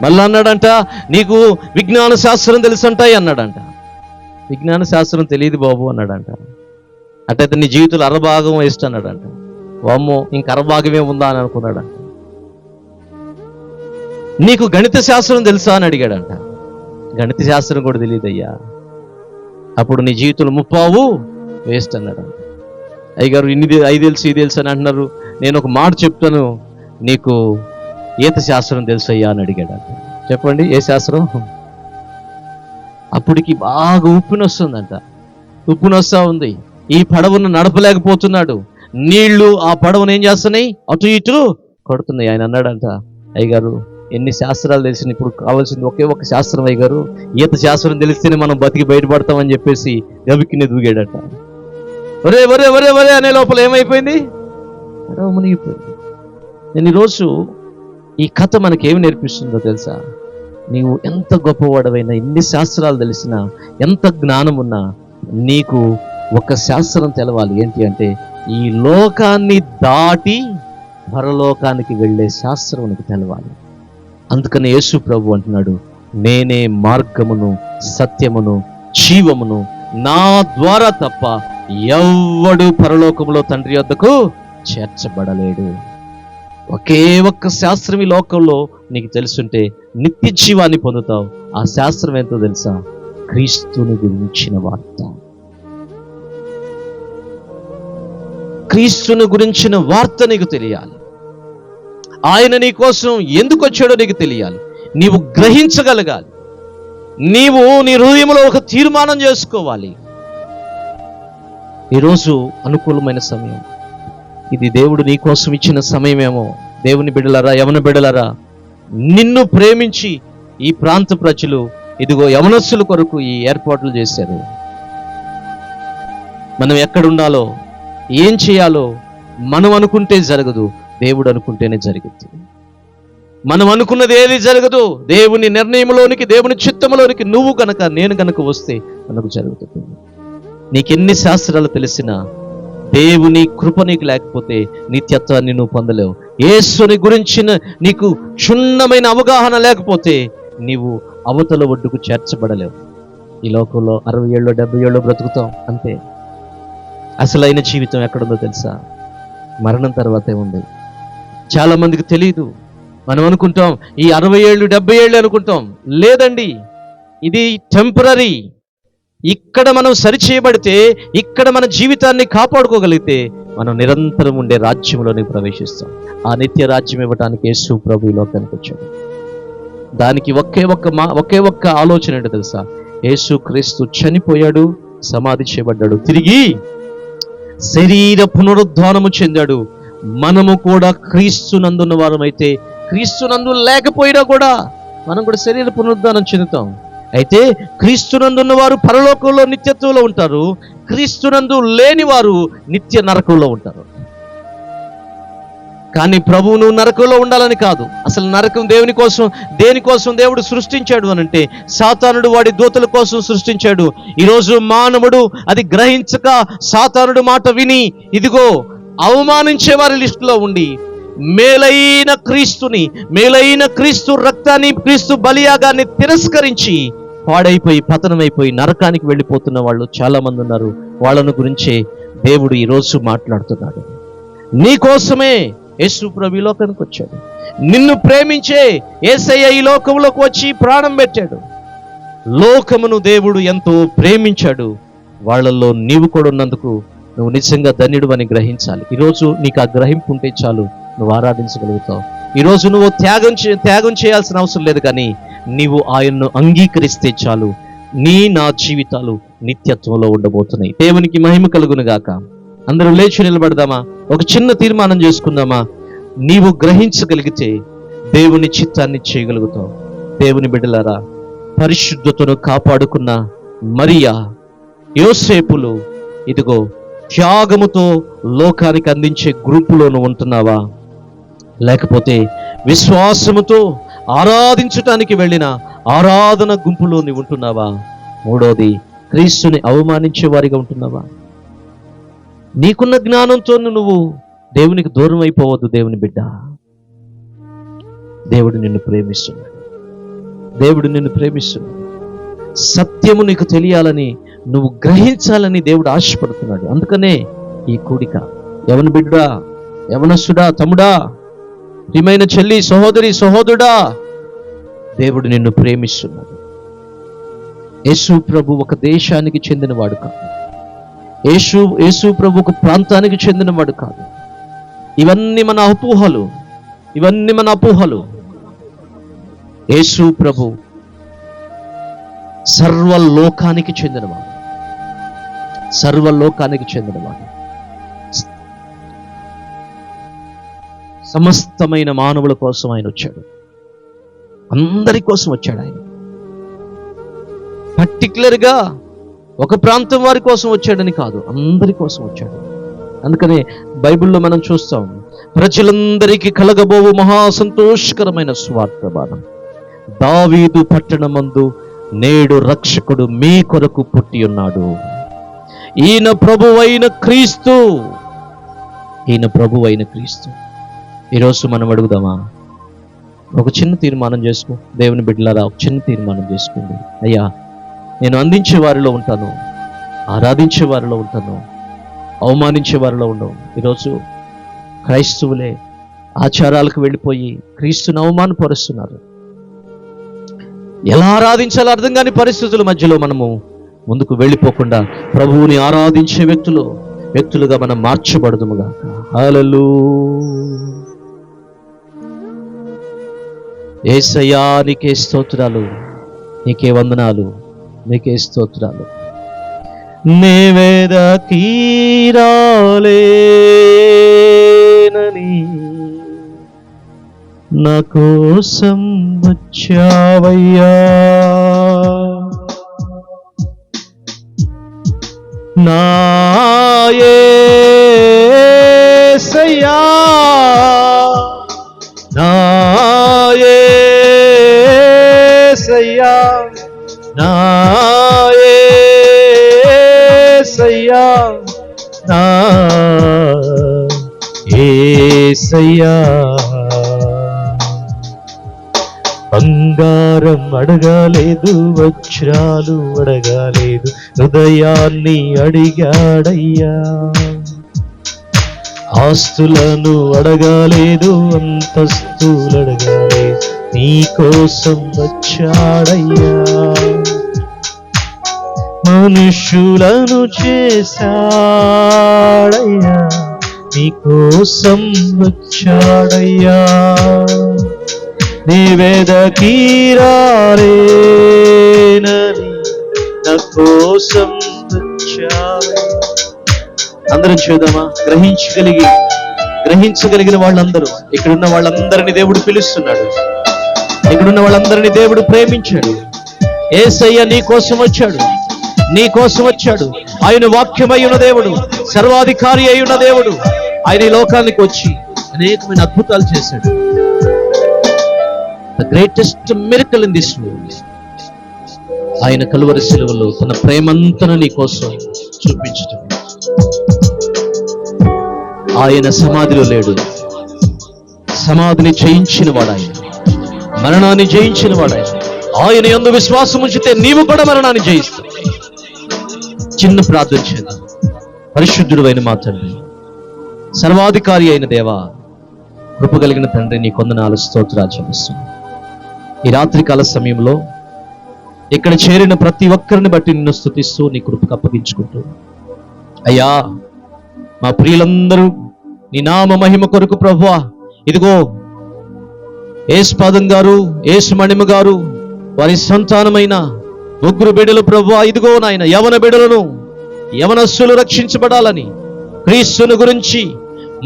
మళ్ళీ అన్నాడంట, నీకు విజ్ఞాన శాస్త్రం తెలుసంటాయి అన్నాడంట. విజ్ఞాన శాస్త్రం తెలియదు బాబు అన్నాడంట. అట్టయితే నీ జీవితంలో అరభాగం వేస్ట్ అన్నాడంట. వామ్మో, ఇంక అరభాగమే ఉందా అని అనుకున్నాడంట. నీకు గణిత శాస్త్రం తెలుసా అని అడిగాడంట. గణిత శాస్త్రం కూడా తెలియదయ్యా. అప్పుడు నీ జీవితంలో ముప్పావు వేస్ట్ అన్నాడు. అయ్యగారు ఐదు తెలుసు ఇది తెలుసు అని అంటున్నారు, నేను ఒక మాట చెప్తాను, నీకు ఈత శాస్త్రం తెలుసు అయ్యా అని అడిగాడంట. చెప్పండి ఏ శాస్త్రం? అప్పటికి బాగా ఉప్పునొస్తుందంట. ఉప్పునొస్తా ఉంది. ఈ పడవను నడపలేకపోతున్నాడు. నీళ్లు ఆ పడవను ఏం చేస్తున్నాయి, అటు ఇటు కొడుతున్నాయి. ఆయన అన్నాడంట, అయ్యగారు ఎన్ని శాస్త్రాలు తెలిసిన, ఇప్పుడు కావాల్సింది ఒకే ఒక శాస్త్రం అయ్యగారు, ఈత శాస్త్రం తెలిస్తేనే మనం బతికి బయటపడతామని చెప్పేసి గవికిని దూగాడట. ఒరే ఒరే ఒరే ఒరే అనే లోపల ఏమైపోయింది, మునిగిపోయింది. నేను ఈరోజు ఈ కథ మనకేమి నేర్పిస్తుందో తెలుసా? నీవు ఎంత గొప్పవాడవైనా, ఎన్ని శాస్త్రాలు తెలిసినా, ఎంత జ్ఞానం ఉన్నా, నీకు ఒక శాస్త్రం తెలవాలి. ఏంటి అంటే, ఈ లోకాన్ని దాటి పరలోకానికి వెళ్ళే శాస్త్రం నీకు తెలవాలి. అందుకని యేసు ప్రభు అంటున్నాడు, నేనే మార్గమును, సత్యమును, జీవమును, నా ద్వారా తప్ప ఎవ్వడు పరలోకంలో తండ్రి వద్దకు చేర్చబడలేడు. ఒకే ఒక్క శాస్త్రం ఈ లోకంలో నీకు తెలుసుంటే నిత్య జీవాన్ని పొందుతావు. ఆ శాస్త్రం ఏంటో తెలుసా? క్రీస్తుని గురించిన వార్త. క్రీస్తుని గురించిన వార్త నీకు తెలియాలి. ఆయన నీ కోసం ఎందుకు వచ్చాడో నీకు తెలియాలి. నీవు గ్రహించగలగాలి. నీవు నీ హృదయంలో ఒక తీర్మానం చేసుకోవాలి. ఈరోజు అనుకూలమైన సమయం. ఇది దేవుడు నీ కోసం ఇచ్చిన సమయమేమో. దేవుని బిడ్డలారా, యవన బిడ్డలారా, నిన్ను ప్రేమించి ఈ ప్రాంత ప్రజలు ఇదిగో యవనస్సుల కొరకు ఈ ఏర్పాట్లు చేశారు. మనం ఎక్కడుండాలో, ఏం చేయాలో మనం అనుకుంటే జరగదు, దేవుడు అనుకుంటేనే జరుగుతుంది. మనం అనుకున్నది ఏది జరగదు. దేవుని నిర్ణయంలోనికి, దేవుని చిత్తంలోనికి నువ్వు గనక, నేను గనక వస్తే మనకు జరుగుతుంది. నీకెన్ని శాస్త్రాలు తెలిసినా దేవుని కృప నీకు లేకపోతే నిత్యత్వాన్ని నువ్వు పొందలేవు. యేసుని గురించిన నీకు క్షుణ్ణమైన అవగాహన లేకపోతే నీవు అవతల ఒడ్డుకు చేర్చబడలేవు. ఈ లోకంలో 60 ఏళ్ళు 70 ఏళ్ళు బ్రతుకుతాం అంతే. అసలైన జీవితం ఎక్కడుందో తెలుసా? మరణం తర్వాతే ఉంది. చాలా మందికి తెలియదు. మనం అనుకుంటాం ఈ 60 ఏళ్ళు 70 ఏళ్ళు అనుకుంటాం. లేదండి, ఇది టెంపరరీ. ఇక్కడ మనం సరిచేయబడితే, ఇక్కడ మన జీవితాన్ని కాపాడుకోగలిగితే మనం నిరంతరం ఉండే రాజ్యంలోనికి ప్రవేశిస్తాం. ఆ నిత్య రాజ్యం ఇవ్వటానికి యేసు ప్రభు ఈ లోకానికి వచ్చాడు. దానికి ఒకే ఒక్క ఆలోచన ఏంటో తెలుసా? యేసు క్రీస్తు చనిపోయాడు, సమాధి చేయబడ్డాడు, తిరిగి శరీర పునరుద్ధానము చెందాడు. మనము కూడా క్రీస్తునందున్న వారమైతే, క్రీస్తునందు లేకపోయినా కూడా మనం కూడా శరీర పునరుద్ధానం చెందుతాం. అయితే క్రీస్తునందున్న వారు పరలోకంలో నిత్యత్వంలో ఉంటారు, క్రీస్తునందు లేని వారు నిత్య నరకంలో ఉంటారు. కానీ ప్రభువు నువ్వు నరకంలో ఉండాలని కాదు. అసలు నరకం దేనికోసం దేవుడు సృష్టించాడు అనంటే, సాతానుడు వాడి దూతల కోసం సృష్టించాడు. ఈరోజు మానవుడు అది గ్రహించక సాతానుడు మాట విని ఇదిగో అవమానించే వారి లిస్టులో ఉండి మేలైన క్రీస్తు రక్తాన్ని, క్రీస్తు బలియాగాన్ని తిరస్కరించి పాడైపోయి పతనమైపోయి నరకానికి వెళ్ళిపోతున్న వాళ్ళు చాలా మంది ఉన్నారు. వాళ్ళను గురించే దేవుడు ఈరోజు మాట్లాడుతున్నాడు. నీ కోసమే యేసు ప్రభు ఈ లోకానికి వచ్చాడు. నిన్ను ప్రేమించే యేసయ్య ఈ లోకంలోకి వచ్చి ప్రాణం పెట్టాడు. లోకమును దేవుడు ఎంతో ప్రేమించాడు. వాళ్ళల్లో నీవు కూడా ఉన్నందుకు నువ్వు నిజంగా ధన్యుడు అని గ్రహించాలి. ఈరోజు నీకు ఆ గ్రహింపు ఉంటే చాలు, నువ్వు ఆరాధించగలుగుతావు. ఈరోజు నువ్వు త్యాగం చేయాల్సిన అవసరం లేదు, కానీ నీవు ఆయన్ను అంగీకరిస్తే చాలు, నా జీవితాలు నిత్యత్వంలో ఉండబోతున్నాయి. దేవునికి మహిమ కలుగును గాక. అందరూ లేచి నిలబడదామా? ఒక చిన్న తీర్మానం చేసుకుందామా? నీవు గ్రహించగలిగితే దేవుని చిత్తాన్ని చేయగలుగుతావు. దేవుని బిడ్డలారా, పరిశుద్ధతను కాపాడుకున్న మరియా, యోసేపులు ఇదిగో త్యాగముతో లోకానికి అందించే గ్రూపులోను ఉంటున్నావా? లేకపోతే విశ్వాసముతో ఆరాధించటానికి వెళ్ళిన ఆరాధన గుంపులో నీవు ఉంటున్నావా? మూడోది, క్రీస్తుని అవమానించే వారిగా ఉంటున్నావా? నీకున్న జ్ఞానంతో నువ్వు దేవునికి దూరం అయిపోవద్దు. దేవుని బిడ్డ, దేవుడు నిన్ను ప్రేమిస్తున్నాడు. సత్యము నీకు తెలియాలని, నువ్వు గ్రహించాలని దేవుడు ఆశపడుతున్నాడు. అందుకనే ఈ కూడిక. యవన బిడ్డా, యవనస్తుడా, తమ్ముడా, ప్రియమైన చెల్లి, సహోదరుడా, దేవుడు నిన్ను ప్రేమిస్తున్నాడు. యేసు ప్రభు ఒక దేశానికి చెందినవాడు కాదు. యేసు ప్రభు ఒక ప్రాంతానికి చెందినవాడు కాదు. ఇవన్నీ మన అపోహలు. యేసు ప్రభు సర్వలోకానికి చెందినవాడు. సమస్తమైన మానవుల కోసం ఆయన వచ్చాడు. అందరి కోసం వచ్చాడు ఆయన. పర్టికులర్గా ఒక ప్రాంతం వారి కోసం వచ్చాడని కాదు, అందరి కోసం వచ్చాడు. అందుకనే బైబిల్లో మనం చూస్తాం, ప్రజలందరికీ కలగబోవు మహా సంతోషకరమైన స్వార్థబాణం, దావీదు పట్టణమందు నేడు రక్షకుడు మీ కొరకు పుట్టి ఉన్నాడు. ఈయన ప్రభువైన క్రీస్తు. ఈరోజు మనం అడుగుదామా? ఒక చిన్న తీర్మానం చేసుకో. దేవుని బిడ్డలారా, ఒక చిన్న తీర్మానం చేసుకోండి. అయ్యా, నేను అందించే వారిలో ఉంటాను, ఆరాధించే వారిలో ఉంటాను, అవమానించే వారిలో ఉండవు. ఈరోజు క్రైస్తవులే ఆచారాలకు వెళ్ళిపోయి క్రీస్తుని అవమానపరుస్తున్నారు. ఎలా ఆరాధించాలో అర్థం కాని పరిస్థితుల మధ్యలో మనము ముందుకు వెళ్ళిపోకుండా ప్రభువుని ఆరాధించే వ్యక్తులుగా మనం మార్చబడదుముగాక. హల్లెలూయా. యేసయ్యా, నీకే స్తోత్రాలు, నీకే వందనాలు, నీకే స్తోత్రాలు. నివేదకి రాలేనని నా కోసం వచ్చావయ్యా. నా యేసయ్యా, నా యేసయ్యా, నా యేసయ్యా, నా యేసయ్యా. బంగారం అడగాలేదు, వజ్రాలు అడగాలేదు, హృదయాన్ని అడిగాడయ్యా. ఆస్తులను అడగాలేదు, అంతస్తులు అడగాలేదు, నీ కోసం వచ్చాడయ్యా. మనుషులను చేశాడయ్యా, నీ కోసం వచ్చాడయ్యా. నివేదకి రాలేనని నా కోసం వచ్చావయ్యా. అందరం చూద్దామా? గ్రహించగలిగిన వాళ్ళందరూ, ఇక్కడున్న వాళ్ళందరినీ దేవుడు పిలుస్తున్నాడు. ఇక్కడున్న వాళ్ళందరినీ దేవుడు ప్రేమించాడు. యేసయ్య నీ కోసం వచ్చాడు, నీ కోసం వచ్చాడు. ఆయన వాక్యమై ఉన్న దేవుడు, సర్వాధికారి అయి ఉన్న దేవుడు. ఆయన ఈ లోకానికి వచ్చి అనేకమైన అద్భుతాలు చేశాడు. The greatest miracle in this world. ఆయన కలువరి శిలువలో తన ప్రేమంతను నీ కోసం చూపించటం. ఆయన సమాధిలో లేడు, సమాధిని జయించిన వాడాయన, మరణాన్ని జయించిన వాడాయన. ఆయన యందు విశ్వాసం ఉంచితే నీవు కూడా మరణాన్ని జయిస్తావు. చిన్న ప్రార్థన చేద్దాం. పరిశుద్ధుడు అయిన మా తండ్రి, సర్వాధికారి అయిన దేవా, కృప కలిగిన తండ్రి, నీ కొందనాలు స్తోత్రాలు చెల్లిస్తున్నాను. ఈ రాత్రికాల సమయంలో ఇక్కడ చేరిన ప్రతి ఒక్కరిని బట్టి నిన్ను స్తుతిస్తూ నీ కృపకు అప్పగించుకుంటూ, అయ్యా మా ప్రియులందరూ నీ నామ మహిమ కొరకు ప్రభువా, ఇదిగో యేసుపాదం గారు, యేసుమణిమ గారు, వారి సంతానమైన ముగ్గురు బిడ్డలు ప్రభువా, ఇదిగో నాయన యవన బిడ్డలను, యవనస్సులు రక్షించబడాలని, క్రీస్తుని గురించి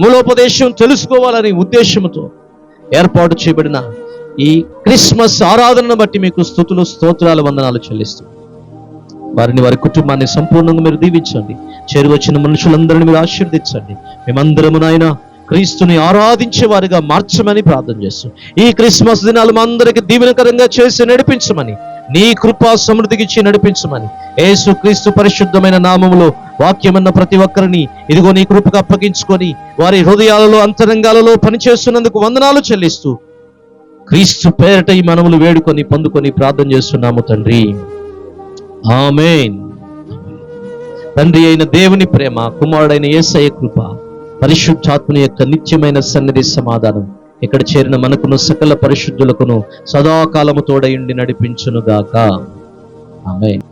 మూలోపదేశం తెలుసుకోవాలని ఉద్దేశంతో ఏర్పాటు చేయబడిన ఈ క్రిస్మస్ ఆరాధనను బట్టి మీకు స్తుతులు, స్తోత్రాలు, వందనాలు చెల్లిస్తూ వారిని, వారి కుటుంబాన్ని సంపూర్ణంగా మీరు దీవించండి. చేరువచ్చిన మనుషులందరినీ మీరు ఆశీర్వదించండి. మేమందరము నాయన క్రీస్తుని ఆరాధించే వారిగా మార్చమని ప్రార్థన చేస్తాం. ఈ క్రిస్మస్ దినాలు మా అందరికి దీవెనకరంగా చేసి నడిపించమని, నీ కృపా సమృద్ధికిచ్చి నడిపించమని యేసు క్రీస్తు పరిశుద్ధమైన నామములో వాక్యమన్న ప్రతి ఒక్కరిని ఇదిగో నీ కృపకు అప్పగించుకొని వారి హృదయాలలో, అంతరంగాలలో పనిచేస్తున్నందుకు వందనాలు చెల్లిస్తూ క్రీస్తు పేరట ఈ మనములు వేడుకొని పొందుకొని ప్రార్థన చేస్తున్నాము తండ్రి, ఆమేన్. తండ్రి అయిన దేవుని ప్రేమ, కుమారుడైన యేసయ్య కృప, పరిశుద్ధాత్మని యొక్క నిత్యమైన సన్నిధి, సమాధానం ఇక్కడ చేరిన మనకును సకల పరిశుద్ధులకును సదాకాలము తోడయుండి నడిపించునుగాక. ఆమేన్.